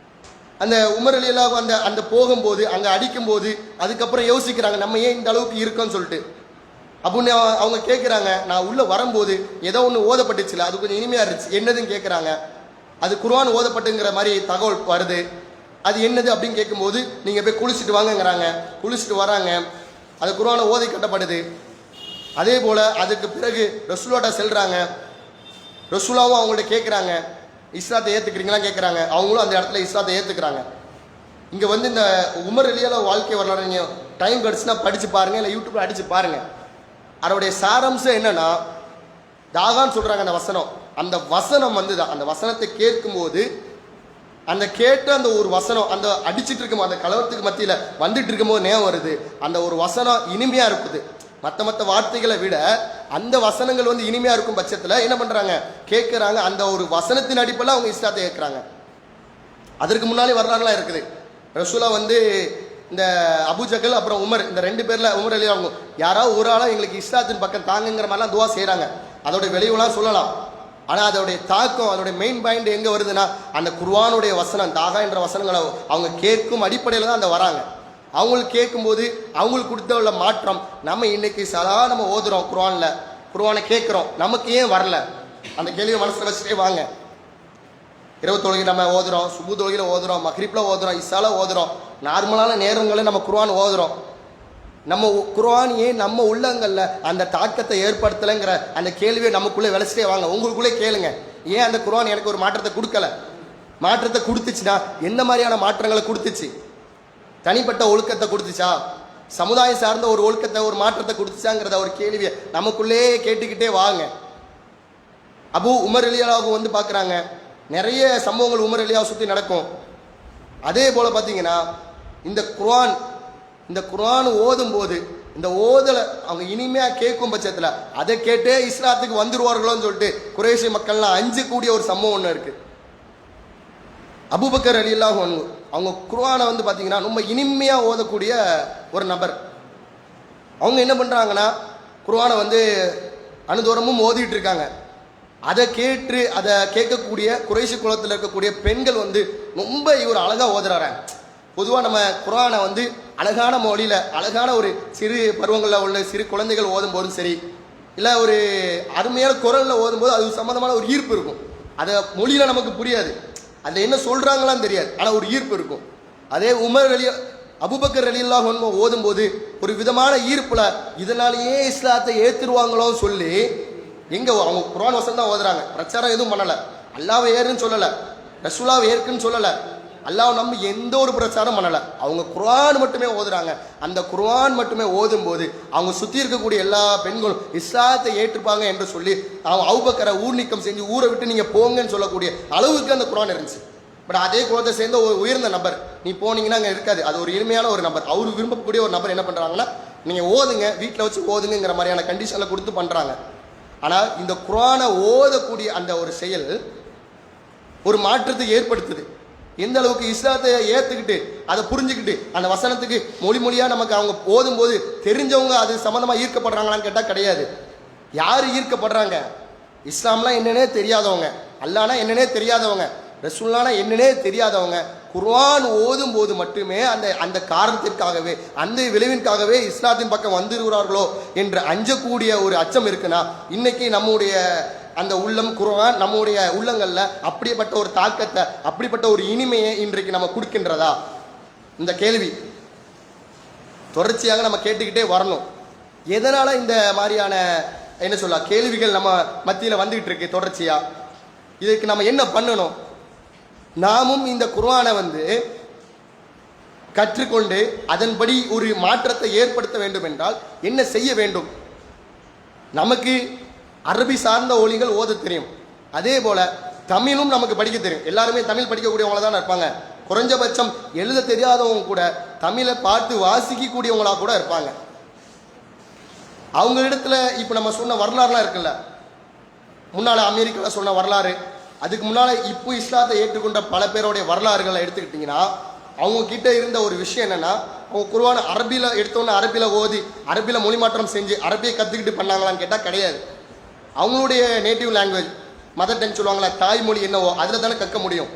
அந்த உமர் ரலியல்லாஹு அந்த போகும்போது அங்கே அடிக்கும்போது அதுக்கப்புறம் யோசிக்கிறாங்க நம்ம ஏன் இந்த அளவுக்கு இருக்கோன்னு சொல்லிட்டு. அப்படின்னு அவங்க கேட்குறாங்க, நான் உள்ளே வரும்போது ஏதோ ஒன்று ஓதப்பட்டுச்சுல, அது கொஞ்சம் இனிமையாக இருந்துச்சு, என்னதுன்னு கேட்குறாங்க. அது குர்ஆன் ஓதப்பட்டுங்கிற மாதிரி தகவல் வருது. அது என்னது அப்படின்னு கேட்கும்போது நீங்கள் போய் குளிச்சுட்டு வாங்கங்கிறாங்க. குளிச்சுட்டு வராங்க, அது குர்ஆனை ஓதி கட்டப்படுது. அதே போல் அதுக்கு பிறகு ரசூலாட்ட செல்கிறாங்க. ரசூலாவும் அவங்கள்ட்ட கேட்குறாங்க, இஸ்லாத்தை ஏற்றுக்கிறீங்களான்னு கேட்குறாங்க. அவங்களும் அந்த இடத்துல இஸ்லாத்தை ஏற்றுக்கிறாங்க. இங்கே வந்து இந்த உமர் ரலியல்லாஹு வாழ்க்கை வரலாறு நீங்கள் டைம் கிடச்சுன்னா படித்து பாருங்கள், இல்லை யூடியூப்பில் அடித்து பாருங்கள். அதோடைய சாரம்சம் என்னன்னா, தாகான்னு சொல்கிறாங்க அந்த வசனம். அந்த வசனம் வந்து தான், அந்த வசனத்தை கேட்கும்போது அந்த கேட்டு அந்த ஒரு வசனம் அந்த அடிச்சுட்டு இருக்கும் அந்த கலவரத்துக்கு மத்தியில் வந்துட்டு இருக்கும்போது நேரம் வருது. அந்த ஒரு வசனம் இனிமையாக இருக்குது. மற்ற வார்த்தைகளை விட அந்த வசனங்கள் வந்து இனிமையாக இருக்கும் பட்சத்தில் என்ன பண்ணுறாங்க, கேட்குறாங்க. அந்த ஒரு வசனத்தின் அடிப்படையில் அவங்க இஸ்லாத்தை ஏற்கிறாங்க. அதற்கு முன்னாலே வரலாறுலாம் இருக்குது. ரசூலா வந்து இந்த அபூஜகல் அப்புறம் உமர், இந்த 2 பேரில் உமர் ரலியல்லாஹு யாராவது ஒரு ஆளாக எங்களுக்கு இஸ்லாத்தின் பக்கம் தாங்குங்கிற மாதிரிலாம் துவா செய்கிறாங்க. அதோட விளைவுலாம் சொல்லலாம். ஆனால் அதோடைய தாக்கம், அதோடைய மெயின் பாயிண்ட் எங்கே வருதுன்னா, அந்த குர்ஆனுடைய வசனம், தாகா என்ற வசனங்களை அவங்க கேட்கும் அடிப்படையில் தான் அந்த வராங்க. அவங்களுக்கு கேட்கும்போது அவங்களுக்கு கொடுத்த உள்ள மாற்றம், நம்ம இன்னைக்கு நம்ம ஓதுறோம் குர்ஆனை கேட்குறோம், நமக்கு ஏன் வரல? அந்த கேள்வியை மனசில் வச்சுட்டே வாங்க. இரவு தொழுகை நம்ம ஓதுறோம், சுபு தொழுகையில் ஓதுறோம், மக்ரிப்பில் ஓதுறோம், இசால ஓதுறோம், நார்மலான நேரங்களில் நம்ம குர்ஆன் ஓதுறோம். நம்ம குர்ஆன் ஏன் நம்ம உள்ளங்களில் அந்த தாக்கத்தை ஏற்படுத்தலைங்கிற அந்த கேள்வியை நமக்குள்ளே விளைச்சிட்டே வாங்க. உங்களுக்குள்ளே கேளுங்க, ஏன் அந்த குர்ஆன் எனக்கு ஒரு மாற்றத்தை கொடுக்கல? மாற்றத்தை கொடுத்துச்சுன்னா எந்த மாதிரியான மாற்றங்களை கொடுத்துச்சு? தனிப்பட்ட ஒழுக்கத்தை கொடுத்துச்சா? சமுதாயம் சார்ந்த ஒரு ஒழுக்கத்தை, ஒரு மாற்றத்தை கொடுத்துச்சாங்கிறத ஒரு கேள்வியை நமக்குள்ளே கேட்டுக்கிட்டே வாங்க. உமர் ரலியல்லாஹு வந்து பார்க்குறாங்க, நிறைய சம்பவங்கள் உமர் ரலியல்லாஹு சுற்றி நடக்கும். அதே போல் பார்த்தீங்கன்னா இந்த குர்ஆன் இந்த குர்ஆன் ஓதும் போது இந்த ஓதலை அவங்க இனிமையா கேட்கும் பட்சத்தில் அதை கேட்டே இஸ்லாத்துக்கு வந்துருவார்களோன்னு சொல்லிட்டு குறைஷி மக்கள்லாம் அஞ்சக்கூடிய ஒரு சம்பவம் ஒன்று இருக்கு. அபூபக்கர் ரலியல்லாஹு அன்ஹு அவங்க குர்ஆனை வந்து பார்த்தீங்கன்னா ரொம்ப இனிமையாக ஓதக்கூடிய ஒரு நபர். அவங்க என்ன பண்ணுறாங்கன்னா குர்ஆனை வந்து அனுதூரமும் ஓதிட்டு இருக்காங்க. அதை கேட்டு அதை கேட்கக்கூடிய குறைஷி குலத்தில் இருக்கக்கூடிய பெண்கள் வந்து ரொம்ப இவர் அழகாக ஓதுறாரு. பொதுவாக நம்ம குர்ஆனை வந்து அழகான மொழியில் அழகான ஒரு சிறு பருவங்களில் உள்ள சிறு குழந்தைகள் ஓதும் போதும் சரி, இல்லை ஒரு அருமையான குரலில் ஓதும்போது அது சம்மந்தமான ஒரு ஈர்ப்பு இருக்கும். அதை மொழியில் நமக்கு புரியாது, அதில் என்ன சொல்கிறாங்களான்னு தெரியாது, ஆனால் ஒரு ஈர்ப்பு இருக்கும். அதே அபூபக்கர் ரலியல்லாஹு அன்ஹு ஓதும்போது ஒரு விதமான ஈர்ப்பில் இதனாலேயே இஸ்லாத்தை ஏற்றுருவாங்களோன்னு சொல்லி எங்கே அவங்க குர்ஆன் வசனம் தான் ஓதுறாங்க, பிரச்சாரம் எதுவும் பண்ணலை, அல்லாவை ஏறுன்னு சொல்லலை, ரசூலாவை ஏற்குன்னு சொல்லலை, அல்லாஹ் நம்ம எந்த ஒரு பிரச்சாரம் பண்ணலை, அவங்க குர்ஆன் மட்டுமே ஓதுறாங்க. அந்த குர்ஆன் மட்டுமே ஓதும்போது அவங்க சுற்றி இருக்கக்கூடிய எல்லா பெண்களும் இஸ்லாத்தை ஏற்றுப்பாங்க என்று சொல்லி அவங்க அபூபக்கரை ஊர் நீக்கம் செஞ்சு ஊரை விட்டு நீங்கள் போங்கன்னு சொல்லக்கூடிய அளவுக்கு அந்த குர்ஆன் இருந்துச்சு. பட் அதே குலத்தை சேர்ந்த ஒரு உயர்ந்த நபர் நீ போனீங்கன்னா அங்கே இருக்காது. அது ஒரு எளிமையான ஒரு நபர், அவர் விரும்பக்கூடிய ஒரு நபர் என்ன பண்ணுறாங்கன்னா நீங்கள் ஓதுங்க, வீட்டில் வச்சு ஓதுங்கிற மாதிரியான கண்டிஷனில் கொடுத்து பண்ணுறாங்க. ஆனால் இந்த குர்ஆனை ஓதக்கூடிய அந்த ஒரு செயல் ஒரு மாற்றத்தை ஏற்படுத்துது. எந்த அளவுக்கு இஸ்லாத்தை ஏற்றுக்கிட்டு அதை புரிஞ்சுக்கிட்டு அந்த வசனத்துக்கு மொழியாக நமக்கு அவங்க ஓதும்போது தெரிஞ்சவங்க அது சம்மந்தமாக ஈர்க்கப்படுறாங்களான்னு கேட்டால் கிடையாது. யார் ஈர்க்கப்படுறாங்க? இஸ்லாம்லாம் என்னன்னே தெரியாதவங்க, அல்லாஹ்னா என்னன்னே தெரியாதவங்க, ரசூலுல்லாஹ்னா என்னன்னே தெரியாதவங்க குர்ஆன் ஓதும் போது மட்டுமே அந்த காரணத்திற்காகவே அந்த விளைவிற்காகவே இஸ்லாத்தின் பக்கம் வந்துருகிறார்களோ என்று அஞ்சக்கூடிய ஒரு அச்சம் இருக்குன்னா இன்னைக்கு நம்முடைய அந்த உள்ளம் குர்ஆன் நம்முடைய உள்ளங்களில் அப்படிப்பட்ட ஒரு தாக்கத்தை அப்படிப்பட்ட ஒரு இனிமையை இன்றைக்கு நம்ம கொடுக்கின்றதா? இந்த கேள்வி தொடர்ச்சியாக நம்ம கேட்டுக்கிட்டே வரணும். எதனால இந்த மாதிரியான என்ன சொல்ல கேள்விகள் நம்ம மத்தியில் வந்துகிட்டு இருக்கு தொடர்ச்சியா? இதுக்கு நம்ம என்ன பண்ணணும்? நாமும் இந்த குர்ஆனை வந்து கற்றுக்கொண்டு அதன்படி ஒரு மாற்றத்தை ஏற்படுத்த வேண்டும் என்றால் என்ன செய்ய வேண்டும்? நமக்கு அரபி சார்ந்த ஒலிகள் ஓத தெரியும், அதே போல தமிழும் நமக்கு படிக்க தெரியும். எல்லாருமே தமிழ் படிக்கக்கூடியவங்கள தான் இருப்பாங்க. குறைஞ்சபட்சம் எழுத தெரியாதவங்க கூட தமிழை பார்த்து வாசிக்கக்கூடியவங்களா கூட இருப்பாங்க. அவங்க இடத்துல இப்போ நம்ம சொன்ன வரலாறுலாம் இருக்குல்ல, முன்னால் அமெரிக்காவில் சொன்ன வரலாறு, அதுக்கு முன்னால் இப்போ இஸ்லாத்தை ஏற்றுக்கொண்ட பல பேருடைய வரலாறுகளை எடுத்துக்கிட்டிங்கன்னா அவங்க கிட்ட இருந்த ஒரு விஷயம் என்னென்னா அவங்க குர்ஆனை அரபியில் எடுத்தோன்னே அரபியில் ஓதி அரபியில் மொழி மாற்றம் செஞ்சு அரபியை கற்றுக்கிட்டு பண்ணாங்களான்னு கேட்டால் கிடையாது. அவங்களுடைய நேட்டிவ் லாங்குவேஜ் மதர் டங் சொல்லுவாங்களா, தாய்மொழி என்னவோ அதில் தானே கற்க முடியும்.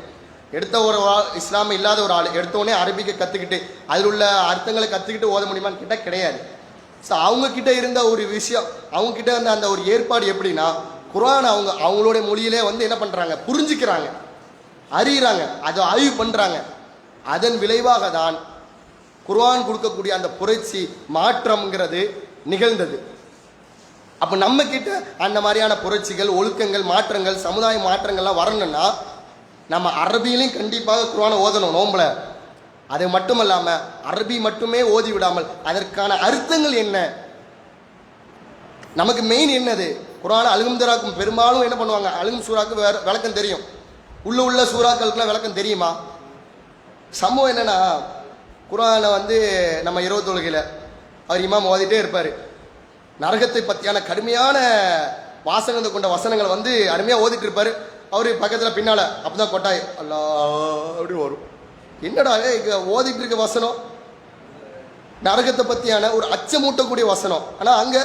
எடுத்த ஒரு இஸ்லாம இல்லாத ஒரு ஆள் எடுத்தோடனே அரபிக்கை கற்றுக்கிட்டு அதில் உள்ள அர்த்தங்களை கற்றுக்கிட்டு ஓத முடியுமான்னு கேட்டால் கிடையாது. ஸோ அவங்கக்கிட்ட இருந்த ஒரு விஷயம், அவங்கக்கிட்ட இருந்த அந்த ஒரு ஏற்பாடு எப்படின்னா குர்ஆன் அவங்களுடைய மொழியிலே வந்து என்ன பண்ணுறாங்க, புரிஞ்சுக்கிறாங்க, அறிகிறாங்க, அதை ஆய்வு பண்ணுறாங்க. அதன் விளைவாக தான் குர்ஆன் கொடுக்கக்கூடிய அந்த புரட்சி மாற்றம்ங்கிறது நிகழ்ந்தது. அப்போ நம்ம கிட்ட அந்த மாதிரியான புரட்சிகள் ஒழுக்கங்கள் மாற்றங்கள் சமுதாய மாற்றங்கள்லாம் வரணும்னா நம்ம அரபியிலையும் கண்டிப்பாக குர்ஆனை ஓதணும் நோம்புல. அது மட்டுமல்லாமல் அரபி மட்டுமே ஓதி விடாமல் அதற்கான அர்த்தங்கள் என்ன, நமக்கு மெயின் என்னது, குர்ஆன் அல்ஹம்துலில்லாஹ்க்கும் பெரும்பாலும் என்ன பண்ணுவாங்க, அல்ஹம் சூறாக்கு விளக்கம் தெரியும், உள்ள சூறாக்களுக்குலாம் விளக்கம் தெரியுமா? சம்பவம் என்னன்னா குர்ஆனை வந்து நம்ம இரவு தொழுகையில் அவர் இமாம் ஓதிட்டே இருப்பார். நரகத்தை பற்றியான கடுமையான வாசகத்தை கொண்ட வசனங்கள் வந்து அருமையாக ஓதிட்டு இருப்பார். அவர் பக்கத்தில் பின்னால் அப்போ தான் கொட்டாய் அல்லாஹ் அப்படின்னு வரும். என்னடா இங்கே ஓதிட்டு இருக்க வசனம் நரகத்தை பற்றியான ஒரு அச்சமூட்டக்கூடிய வசனம், ஆனால் அங்கே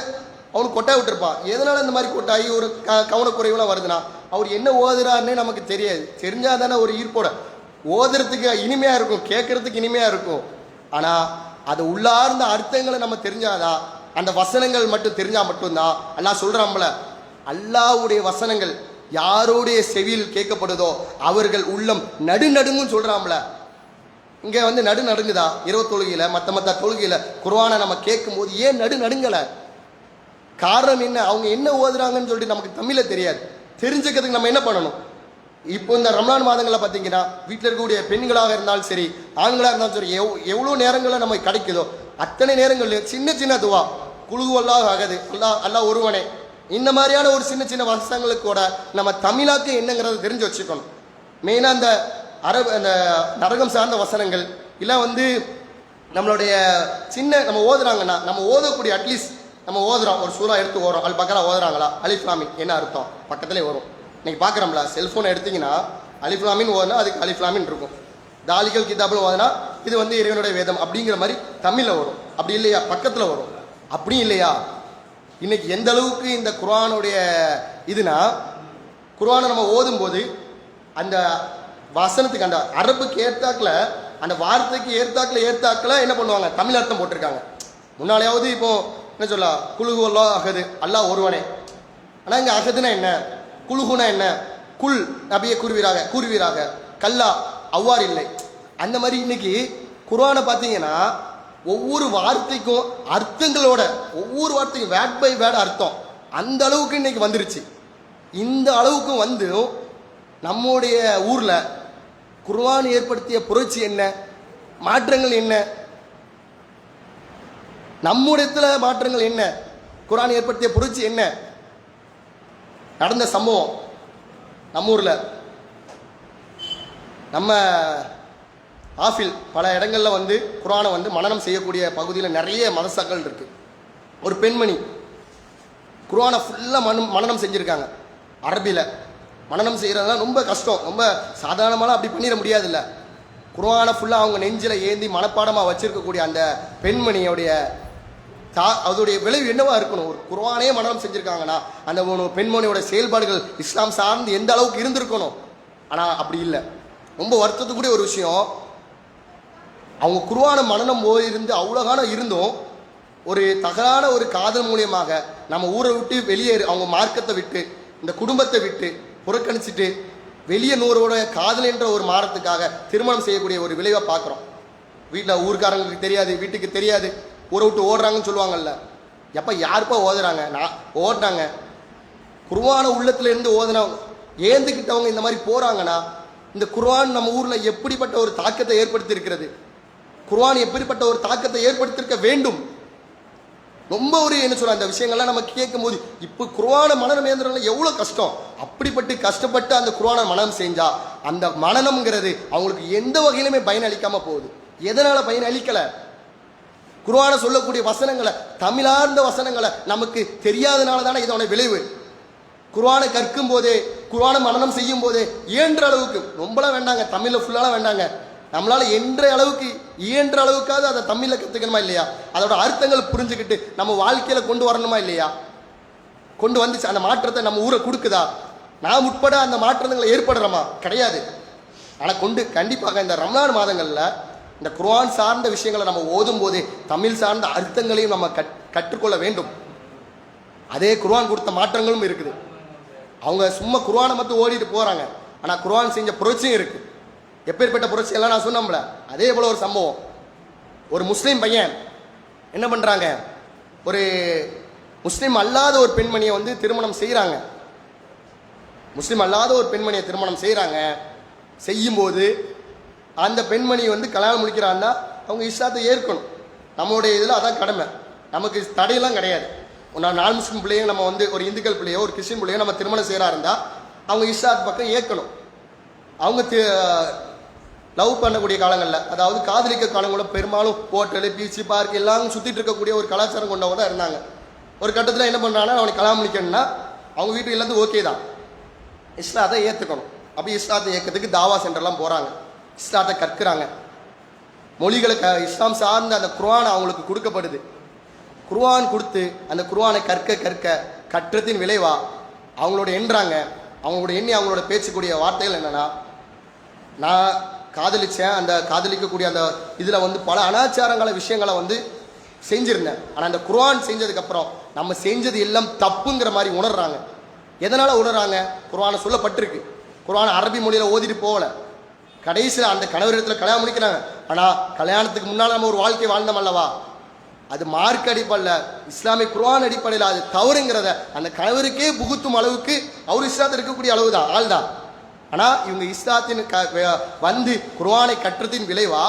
அவனுக்கு கொட்டாய் விட்டுருப்பான். எதனால் இந்த மாதிரி கொட்டாயி ஒரு கவனக்குறைவுலாம் வருதுன்னா அவர் என்ன ஓதுறாருன்னே நமக்கு தெரியாது. தெரிஞ்சால் தானே ஒரு ஈர்ப்போட ஓதுறதுக்கு இனிமையாக இருக்கும், கேட்கறதுக்கு இனிமையாக இருக்கும். ஆனால் அது உள்ளார்ந்த அர்த்தங்களை நம்ம தெரிஞ்சாதான், அந்த வசனங்கள் மட்டும் தெரிஞ்சால் மட்டும்தான். அல்லாஹ் சொல்கிறாம்பல, அல்லாஹ்வுடைய வசனங்கள் யாருடைய செவியில் கேட்கப்படுதோ அவர்கள் உள்ளம் நடுநடுங்குன்னு சொல்கிறாம்பல. இங்கே வந்து நடுநடுங்குதா? இரவு தொழுகையில் மற்ற தொழுகையில் குர்ஆனை நம்ம கேட்கும் போது ஏன் நடுநடுங்கலை? காரணம் என்ன? அவங்க என்ன ஓதுறாங்கன்னு சொல்லிட்டு நமக்கு தமிழில் தெரியாது. தெரிஞ்சுக்கிறதுக்கு நம்ம என்ன பண்ணணும்? இப்போ இந்த ரம்லான் மாதங்களில் பார்த்தீங்கன்னா வீட்டில் இருக்கக்கூடிய பெண்களாக இருந்தாலும் சரி ஆண்களாக இருந்தாலும் சரி எவ்வளோ நேரங்களில் நம்ம கிடைக்குதோ அத்தனை நேரங்களில் சின்ன சின்ன துவா குழுவல்லாக ஆகுது அல்லாஹ் ஒருவனே, இந்த மாதிரியான ஒரு சின்ன சின்ன வசனங்களுக்கு கூட நம்ம தமிழாக்கு என்னங்கிறத தெரிஞ்சு வச்சுக்கணும். மெயினாக அந்த அந்த நரகம் சார்ந்த வசனங்கள் இல்லை வந்து நம்மளுடைய சின்ன நம்ம ஓதுறாங்கன்னா நம்ம ஓதக்கூடிய அட்லீஸ்ட் நம்ம ஓதுறோம், ஒரு சூறா எடுத்து ஓதுறோம், அது பக்கம் ஓதுறாங்களா அலிஃப்லாமி என்ன அர்த்தம் பக்கத்துலேயே வரும். இன்னைக்கு பார்க்குறோம்ல, செல்ஃபோனை எடுத்தீங்கன்னா அலிஃப்லாமின் ஓதுனா அதுக்கு அலிஃப்லாமின் இருக்கும். தாலிகள் கிதாபுன்னு ஓதுனா இது வந்து இறைவனுடைய வேதம் அப்படிங்கிற மாதிரி தமிழில் வரும். அப்படி இல்லையா பக்கத்தில் வரும். அப்படியும் இல்லையா இன்னைக்கு எந்த அளவுக்கு இந்த குர்ஆனுடைய இதுனா, குர்ஆனை நம்ம ஓதும்போது அந்த வசனத்துக்கு அந்த அரபுக்கு ஏற்றாக்கில் அந்த வார்த்தைக்கு ஏற்றாக்கில் என்ன பண்ணுவாங்க, தமிழ் அர்த்தம் போட்டிருக்காங்க. முன்னாலேயாவது இப்போ என்ன சொல்ல, குலுகு அல்லாஹ் அகது, அல்லாஹ் ஒருவனே. ஆனால் இங்கே அகதுனா என்ன, குலுகுனா என்ன, குல் நபியை கூறுவீராக, கல்லா அவ்வாறு இல்லை. அந்த மாதிரி இன்னைக்கு குர்ஆனை பார்த்தீங்கன்னா ஒவ்வொரு வார்த்தைக்கும் அர்த்தங்களோட, ஒவ்வொரு வார்த்தைக்கும் வேர்ட் பை வேர்ட் அர்த்தம் அந்த அளவுக்கு இன்னைக்கு வந்துருச்சு. இந்த அளவுக்கு வந்து நம்முடைய ஊரில் குர்ஆன் ஏற்படுத்திய புரட்சி என்ன, மாற்றங்கள் என்ன, நம்முடைய மாற்றங்கள் என்ன, குர்ஆன் ஏற்படுத்திய புரட்சி என்ன, நடந்த சம்பவம் நம்ம ஊரில். நம்ம ஆஃபில் பல இடங்களில் வந்து குர்ஆனை வந்து மனனம் செய்யக்கூடிய பகுதியில் நிறைய மதரசாக்கள் இருக்கு. ஒரு பெண்மணி குர்ஆனை ஃபுல்லாக மனனம் செஞ்சுருக்காங்க. அரபியில் மனனம் செய்கிறதுலாம் ரொம்ப கஷ்டம், ரொம்ப சாதாரணமாக அப்படி பண்ணிட முடியாதுல்ல. குர்ஆனை ஃபுல்லாக அவங்க நெஞ்சில் ஏந்தி மனப்பாடமாக வச்சிருக்கக்கூடிய அந்த பெண்மணியோடைய அதோடைய விளைவு என்னவா இருக்கணும். ஒரு குர்ஆனே மனனம் செஞ்சுருக்காங்கன்னா அந்த பெண்மணியோட செயல்பாடுகள் இஸ்லாம் சார்ந்து எந்த அளவுக்கு இருந்திருக்கணும். ஆனால் அப்படி இல்லை. ரொம்ப வருத்தத்துக்குரிய ஒரு விஷயம், அவங்க குர்ஆனை மனனம் இருந்து அவ்வளோகான இருந்தும் ஒரு தகரான ஒரு காதல் மூலியமாக நம்ம ஊரை விட்டு வெளியேறு, அவங்க மார்க்கத்தை விட்டு இந்த குடும்பத்தை விட்டு புறக்கணிச்சுட்டு வெளியே நூறோட காதல் என்ற ஒரு மாறத்துக்காக திருமணம் செய்யக்கூடிய ஒரு விளைவை பார்க்குறோம். வீட்டில் ஊருக்காரங்களுக்கு தெரியாது, வீட்டுக்கு தெரியாது, ஊரை விட்டு ஓடுறாங்கன்னு சொல்லுவாங்கல்ல. எப்போ யாருப்பா ஓதுறாங்க, நான் ஓடுறாங்க. குர்ஆனை உள்ளத்துல இருந்து ஓதுனா ஏந்துக்கிட்டவங்க இந்த மாதிரி போகிறாங்கன்னா இந்த குர்ஆன் நம்ம ஊரில் எப்படிப்பட்ட ஒரு தாக்கத்தை ஏற்படுத்தி இருக்கிறது, குர்ஆன் எப்படிப்பட்ட ஒரு தாக்கத்தை ஏற்படுத்தியிருக்க வேண்டும். ரொம்ப ஒரு என்ன சொல்ற அந்த விஷயங்கள்லாம் நம்ம கேட்கும் போது இப்போ குர்ஆனை மனனம் ஏந்திரம்ல எவ்வளோ கஷ்டம். அப்படிப்பட்டு கஷ்டப்பட்டு அந்த குர்ஆனை மனனம் செஞ்சா அந்த மனனம்ங்கிறது அவங்களுக்கு எந்த வகையிலுமே பயன் அளிக்காம போகுது. எதனால பயன் அளிக்கல, குர்ஆனை சொல்லக்கூடிய வசனங்களை, தமிழார்ந்த வசனங்களை நமக்கு தெரியாதனால தானே இதோட விளைவு. குர்ஆனை கற்கும் போதே, குர்ஆனை மனனம் செய்யும் போதே இயன்ற அளவுக்கு, ரொம்பலாம் வேண்டாங்க, தமிழில் ஃபுல்லாலாம் வேண்டாங்க, நம்மளால என்ற அளவுக்கு இயன்ற அளவுக்காவது அதை தமிழில் கற்றுக்கணுமா இல்லையா, அதோட அர்த்தங்கள் புரிஞ்சுக்கிட்டு நம்ம வாழ்க்கையில கொண்டு வரணுமா இல்லையா. கொண்டு வந்துச்சு அந்த மாற்றத்தை நம்ம ஊரை கொடுக்குதா, நாம் உட்பட அந்த மாற்றங்களை ஏற்படுறோமா, கிடையாது. ஆனால் கொண்டு கண்டிப்பாக இந்த ரம்லான் மாதங்களில் இந்த குர்ஆன் சார்ந்த விஷயங்களை நம்ம ஓதும் போதே தமிழ் சார்ந்த அர்த்தங்களையும் நம்ம கற்றுக்கொள்ள வேண்டும். அதே குர்ஆன் கொடுத்த மாற்றங்களும் இருக்குது. அவங்க சும்மா குர்ஆனை மட்டும் ஓடிட்டு போகிறாங்க, ஆனால் குர்ஆன் செஞ்ச புரட்சியும் இருக்குது. எப்பேற்பட்ட புரட்சி எல்லாம் நான் சொன்னோம்ல, அதே போல் ஒரு சம்பவம். ஒரு முஸ்லீம் பையன் என்ன பண்ணுறாங்க, ஒரு முஸ்லீம் அல்லாத ஒரு பெண்மணியை வந்து திருமணம் செய்கிறாங்க. முஸ்லீம் அல்லாத ஒரு பெண்மணியை திருமணம் செய்கிறாங்க. செய்யும்போது அந்த பெண்மணி வந்து கல்யாணம் முடிக்கிறான்னா அவங்க இஸ்லாத்தை ஏற்கணும். நம்மளுடைய இதில் அதான் கடமை, நமக்கு தடையெல்லாம் கிடையாது. நான் முஸ்லீம் பிள்ளையோ நம்ம வந்து ஒரு இந்துக்கள் பிள்ளையோ ஒரு கிறிஸ்டின் பிள்ளையோ நம்ம திருமணம் செய்கிறா இருந்தால் அவங்க இஸ்லாத் பக்கம் ஏற்கணும். அவங்க லவ் பண்ணக்கூடிய காலங்களில், அதாவது காதலிக்க காலங்களில் பெரும்பாலும் ஹோட்டலு, பீச்சு, பார்க் எல்லாம் சுற்றிட்டு இருக்கக்கூடிய ஒரு கலாச்சாரம் கொண்டவங்க தான் இருந்தாங்க. ஒரு கட்டத்தில் என்ன பண்ணுறாங்கன்னா அவனுக்கு கல்யாணம் முடிக்கணும்னா அவங்க வீட்டுக்கு எல்லாத்தையும் ஓகே தான், இஸ்லாத்தை ஏற்றுக்கணும். அப்படி இஸ்லாத்தை ஏற்கிறதுக்கு தாவா சென்டர்லாம் போகிறாங்க, இஸ்லாத்தை கற்கிறாங்க. மொழிகளை இஸ்லாம் சார்ந்த அந்த குர்ஆன் அவங்களுக்கு கொடுக்கப்படுது. குர்ஆன் கொடுத்து அந்த குர்ஆனை கற்றத்தின் விளைவா அவங்களோட எண்ணுறாங்க. அவங்களோட எண்ணி அவங்களோட பேசக்கூடிய வார்த்தைகள் என்னென்னா, நான் காதலித்தேன், அந்த காதலிக்கக்கூடிய அந்த இதில் வந்து பல அனாச்சாரங்கள விஷயங்களை வந்து செஞ்சுருந்தேன். ஆனால் அந்த குர்ஆன் செஞ்சதுக்கப்புறம் நம்ம செஞ்சது எல்லாம் தப்புங்கிற மாதிரி உணர்றாங்க. எதனால் உணர்றாங்க, குர்ஆனை சொல்லப்பட்டிருக்கு. குர்ஆன் அரபி மொழியில் ஓதிட்டு போகலை. கடைசியில் அந்த கணவரிடத்தில் கல்யாணம் முடிக்கிறாங்க. ஆனால் கல்யாணத்துக்கு முன்னால் நம்ம ஒரு வாழ்க்கை வாழ்ந்தோம் அல்லவா, அது மார்க் அடிப்படையில் இஸ்லாமிய குர்ஆன் அடிப்படையில் அது தவறுங்கிறத அந்த கணவருக்கே புகுத்தும் அளவுக்கு அவர் இஸ்லாத்தில் இருக்கக்கூடிய அளவு தான் ஆள் தான். ஆனால் இவங்க இஸ்லாத்தின் வந்து குர்ஆனை கற்றத்தின் விளைவா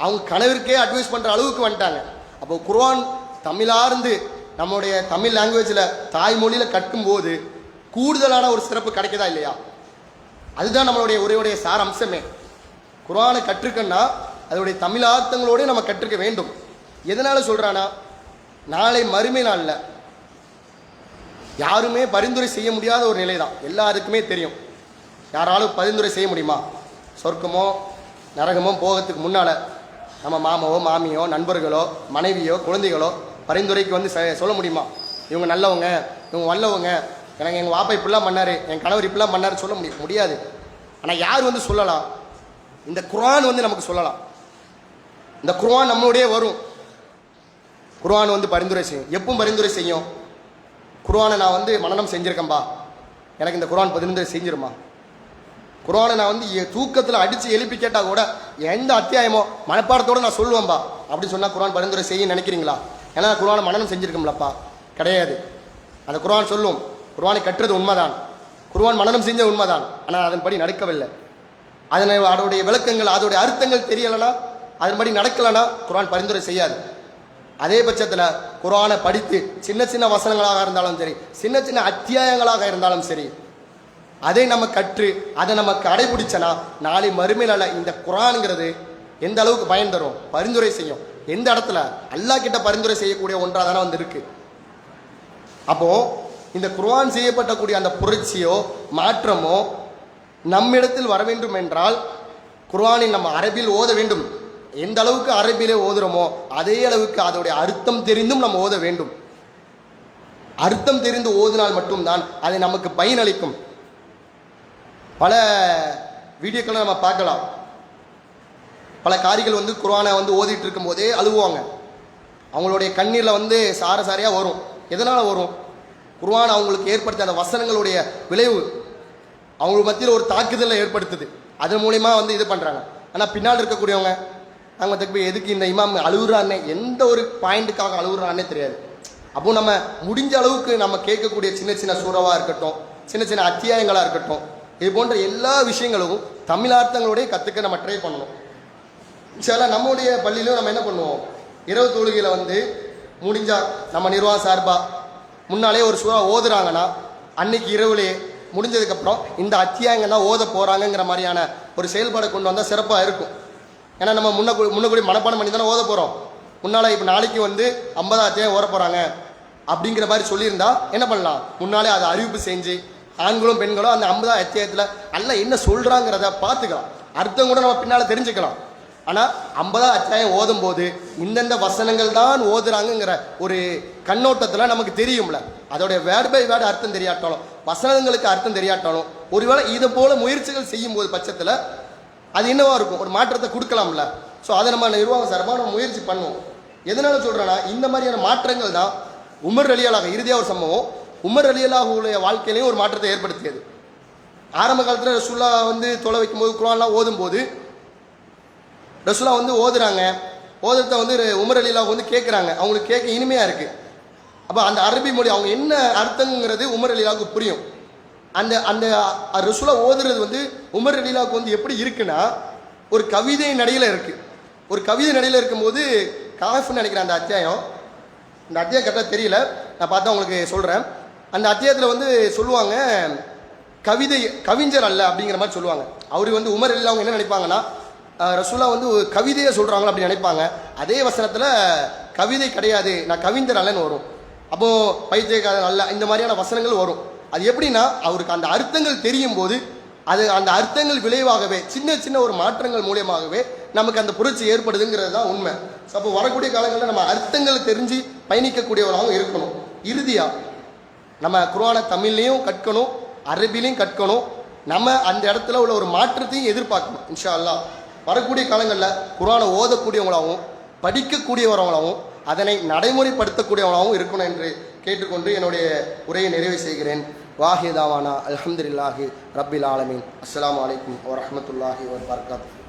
அவங்க கணவருக்கே அட்வைஸ் பண்ணுற அளவுக்கு வந்துட்டாங்க. அப்போ குர்ஆன் தமிழார்ந்து நம்முடைய தமிழ் லாங்குவேஜில் தாய்மொழியில் கட்டும்போது கூடுதலான ஒரு சிறப்பு கிடைக்குதா இல்லையா. அதுதான் நம்மளுடைய உரையுடைய சார அம்சமே. குர்ஆனை கற்றுக்கன்னா அதோடைய தமிழார்த்தங்களோடு நம்ம கற்றுக்க வேண்டும். எதனால் சொல்கிறானா, நாளை மறுமை நாளில் யாருமே பரிந்துரை செய்ய முடியாத ஒரு நிலை தான். எல்லாருக்குமே தெரியும். யாராலும் பரிந்துரை செய்ய முடியுமா? சொர்க்கமோ நரகமோ போகிறதுக்கு முன்னால் நம்ம மாமாவோ மாமியோ நண்பர்களோ மனைவியோ குழந்தைகளோ பரிந்துரைக்கு வந்து சொல்ல முடியுமா? இவங்க நல்லவங்க, இவங்க வல்லவங்க, எனக்கு எங்கள் வாப்பா இப்படிலாம் பண்ணார், என் கணவர் இப்படிலாம் பண்ணார் சொல்ல முடியாது. ஆனால் யார் வந்து சொல்லலாம்? இந்த குர்ஆன் வந்து நமக்கு சொல்லலாம். இந்த குர்ஆன் நம்மளுடைய வரும். குர்ஆன் வந்து பரிந்துரை செய்யும். எப்பவும் பரிந்துரை செய்யும். குர்ஆனை நான் வந்து மனனம் செஞ்சுருக்கேன்பா, எனக்கு இந்த குர்ஆன் பரிந்துரை செஞ்சிருமா? குர்ஆனை நான் வந்து தூக்கத்தில் அடித்து எழுப்பி கேட்டால் கூட எந்த அத்தியாயமோ மனப்பாடத்தோடு நான் சொல்லுவேன்பா அப்படின்னு சொன்னால் குர்ஆன் பரிந்துரை செய்ய நினைக்கிறீங்களா? ஏன்னா குர்ஆனை மனனம் செஞ்சுருக்கோம்லப்பா. கிடையாது. அந்த குர்ஆன் சொல்லும். குர்ஆனை கற்றுறது உண்மைதான், குர்ஆன் மனனம் செஞ்ச உண்மைதான். ஆனால் அதன்படி நடக்கவில்லை. அதனுடைய விளக்கங்கள் அதோடைய அர்த்தங்கள் தெரியலைன்னா, அதன்படி நடக்கலைன்னா குர்ஆன் பரிந்துரை செய்யாது. அதே பட்சத்தில் குர்ஆனை படித்து சின்ன சின்ன வசனங்களாக இருந்தாலும் சரி, சின்ன சின்ன அத்தியாயங்களாக இருந்தாலும் சரி, அதை நம்ம கற்று அதை நம்ம கடைபிடிச்சனா நாளை மறுமையில இந்த குர்ஆன்ங்கிறது எந்த அளவுக்கு பயன் தரும், பரிந்துரை செய்யும். எந்த இடத்துல? அல்லாஹ் கிட்ட பரிந்துரை செய்யக்கூடிய ஒன்றாக தானே வந்து இருக்கு. அப்போ இந்த குர்ஆன் செய்யப்பட்டக்கூடிய அந்த புரட்சியோ மாற்றமோ நம்மிடத்தில் வர வேண்டும் என்றால் குர்ஆனை நம்ம அரபியில் ஓத வேண்டும். எந்த அளவுக்கு அரபியிலே ஓதுறோமோ அதே அளவுக்கு அதோடைய அர்த்தம் தெரிந்தும் நம்ம ஓத வேண்டும். அர்த்தம் தெரிந்து ஓதினால் மட்டும்தான் அது நமக்கு பயனளிக்கும். பல வீடியோக்களை நம்ம பார்க்கலாம். பல காரிகள் வந்து குர்ஆனை வந்து ஓதிட்டு இருக்கும் போதே அழுவாங்க. அவங்களுடைய கண்ணீரில் வந்து சாரையாக வரும். எதனால் வரும்? குர்ஆன் அவங்களுக்கு ஏற்படுத்த அந்த வசனங்களுடைய விளைவு அவங்களுக்கு மத்தியில் ஒரு தாக்குதலை ஏற்படுத்துது. அதன் மூலிமா வந்து இது பண்ணுறாங்க. ஆனால் பின்னால் இருக்கக்கூடியவங்க நாங்கள் தக்கு எதுக்கு இந்த இமாம் அழுகுறான்னே, எந்த ஒரு பாயிண்ட்டுக்காக அழுகுறான்னே தெரியாது. அப்போ நம்ம முடிஞ்ச அளவுக்கு நம்ம கேட்கக்கூடிய சின்ன சின்ன சூறாவாக இருக்கட்டும், சின்ன சின்ன அத்தியாயங்களாக இருக்கட்டும், இது போன்ற எல்லா விஷயங்களும் தமிழார்த்தங்களோடய கற்றுக்க நம்ம ட்ரை பண்ணணும். சில நம்முடைய பள்ளியிலும் நம்ம என்ன பண்ணுவோம், இரவு தொழுகையில் வந்து முடிஞ்சால் நம்ம நிர்வாக சார்பாக முன்னாலே ஒரு சூறா ஓதுறாங்கன்னா அன்னைக்கு இரவுலேயே முடிஞ்சதுக்கப்புறம் இந்த அத்தியாயங்கள் தான் ஓத போகிறாங்கங்கிற மாதிரியான ஒரு செயல்பாடை கொண்டு வந்தால் சிறப்பாக இருக்கும். ஏன்னா நம்ம முன்னக்கூடி மனப்பாடம் பண்ணி தானே ஓத போகிறோம். முன்னால் இப்போ நாளைக்கு வந்து 50 அத்தியாயம் ஓத போகிறாங்க அப்படிங்கிற மாதிரி சொல்லியிருந்தா என்ன பண்ணலாம், முன்னாலே அதை அறிவிப்பு செஞ்சு ஆண்களும் பெண்களும் அந்த 50 அத்தியாயத்தில் அல்ல என்ன சொல்கிறாங்கிறத பார்த்துக்கலாம். அர்த்தம் கூட நம்ம பின்னால் தெரிஞ்சுக்கலாம். ஆனால் 50 அத்தியாயம் ஓதும் போது இந்தந்த வசனங்கள் தான் ஓதுறாங்கங்கிற ஒரு கண்ணோட்டத்தில் நமக்கு தெரியும்ல. அதோடைய வேர்ட் பை வேர்டு அர்த்தம் தெரியாட்டாலும், வசனங்களுக்கு அர்த்தம் தெரியாட்டாலும், ஒருவேளை இதை போல முயற்சிகள் செய்யும் போது பட்சத்தில் அது என்னவா இருக்கும், ஒரு மாற்றத்தை கொடுக்கலாம்ல. ஸோ அதை நம்ம நிர்வாகம் சார்பாக நம்ம முயற்சி பண்ணுவோம். எதனால சொல்கிறேன்னா, இந்த மாதிரியான மாற்றங்கள் தான் உமர் ரலியல்லாஹு, இறுதியாக ஒரு சம்பவம், உமர் ரலியல்லாஹுடைய வாழ்க்கையிலையும் ஒரு மாற்றத்தை ஏற்படுத்தியது. ஆரம்ப காலத்தில் ரசூலா வந்து தொலை வைக்கும்போது குர்ஆன்லாம் ஓதும்போது ரசூலா வந்து ஓதுறாங்க. ஓதுறத வந்து உமர் ரலியல்லாஹு வந்து கேட்குறாங்க. அவங்களுக்கு கேட்க இனிமையாக இருக்குது. அப்போ அந்த அரபி மொழி அவங்க என்ன அர்த்தங்கிறது உமர் ரலியல்லாஹுக்கு புரியும். அந்த அந்த ரசூலா ஓதுறது வந்து உமர் ரலியல்லாஹுக்கு வந்து எப்படி இருக்குன்னா, ஒரு கவிதை நடையில் இருக்குது. ஒரு கவிதை நடையில் இருக்கும்போது காஃப்னு நினைக்கிறேன் அந்த அத்தியாயம், இந்த அத்தியாயம் கரெக்டாக தெரியல, நான் பார்த்தா உங்களுக்கு சொல்கிறேன். அந்த அத்தியாயத்தில் வந்து சொல்லுவாங்க, கவிஞர் அல்ல அப்படிங்கிற மாதிரி சொல்லுவாங்க. அவர் வந்து உமர் ரலியல்லாஹு அவங்க என்ன நினைப்பாங்கன்னா, ரசூலா வந்து கவிதையை சொல்கிறாங்களா அப்படின்னு நினைப்பாங்க. அதே வசனத்தில் கவிதை கிடையாது, நான் கவிஞர் அல்லன்னு வரும். அப்போது பைத்தியக்காரன் அல்ல, இந்த மாதிரியான வசனங்கள் வரும். அது எப்படின்னா, அவருக்கு அந்த அர்த்தங்கள் தெரியும் போது அது அந்த அர்த்தங்கள் விளைவாகவே சின்ன சின்ன ஒரு மாற்றங்கள் மூலியமாகவே நமக்கு அந்த புரட்சி ஏற்படுதுங்கிறது தான் உண்மை. ஸோ அப்போ வரக்கூடிய காலங்களில் நம்ம அர்த்தங்கள் தெரிஞ்சு பயணிக்கக்கூடியவராகவும் இருக்கணும். இறுதியாக நம்ம குர்ஆனை தமிழ்லையும் கற்கணும், அரபிலையும் கற்கணும். நம்ம அந்த இடத்துல உள்ள ஒரு மாற்றத்தையும் எதிர்பார்க்கணும். இன்ஷா அல்லாஹ் வரக்கூடிய காலங்களில் குர்ஆனை ஓதக்கூடியவங்களாகவும் படிக்கக்கூடியவர்களாகவும் அதனை நடைமுறைப்படுத்தக்கூடியவங்களாகவும் இருக்கணும் என்று கேட்டுக்கொண்டு என்னுடைய உரையை நிறைவு செய்கிறேன். வாஹிதாவானா அல்ஹம்துலில்லாஹி ரப்பில் ஆலமீன். அஸ்ஸலாமு அலைக்கும் வரஹ்மத்துல்லாஹி வபரகாத்துஹு.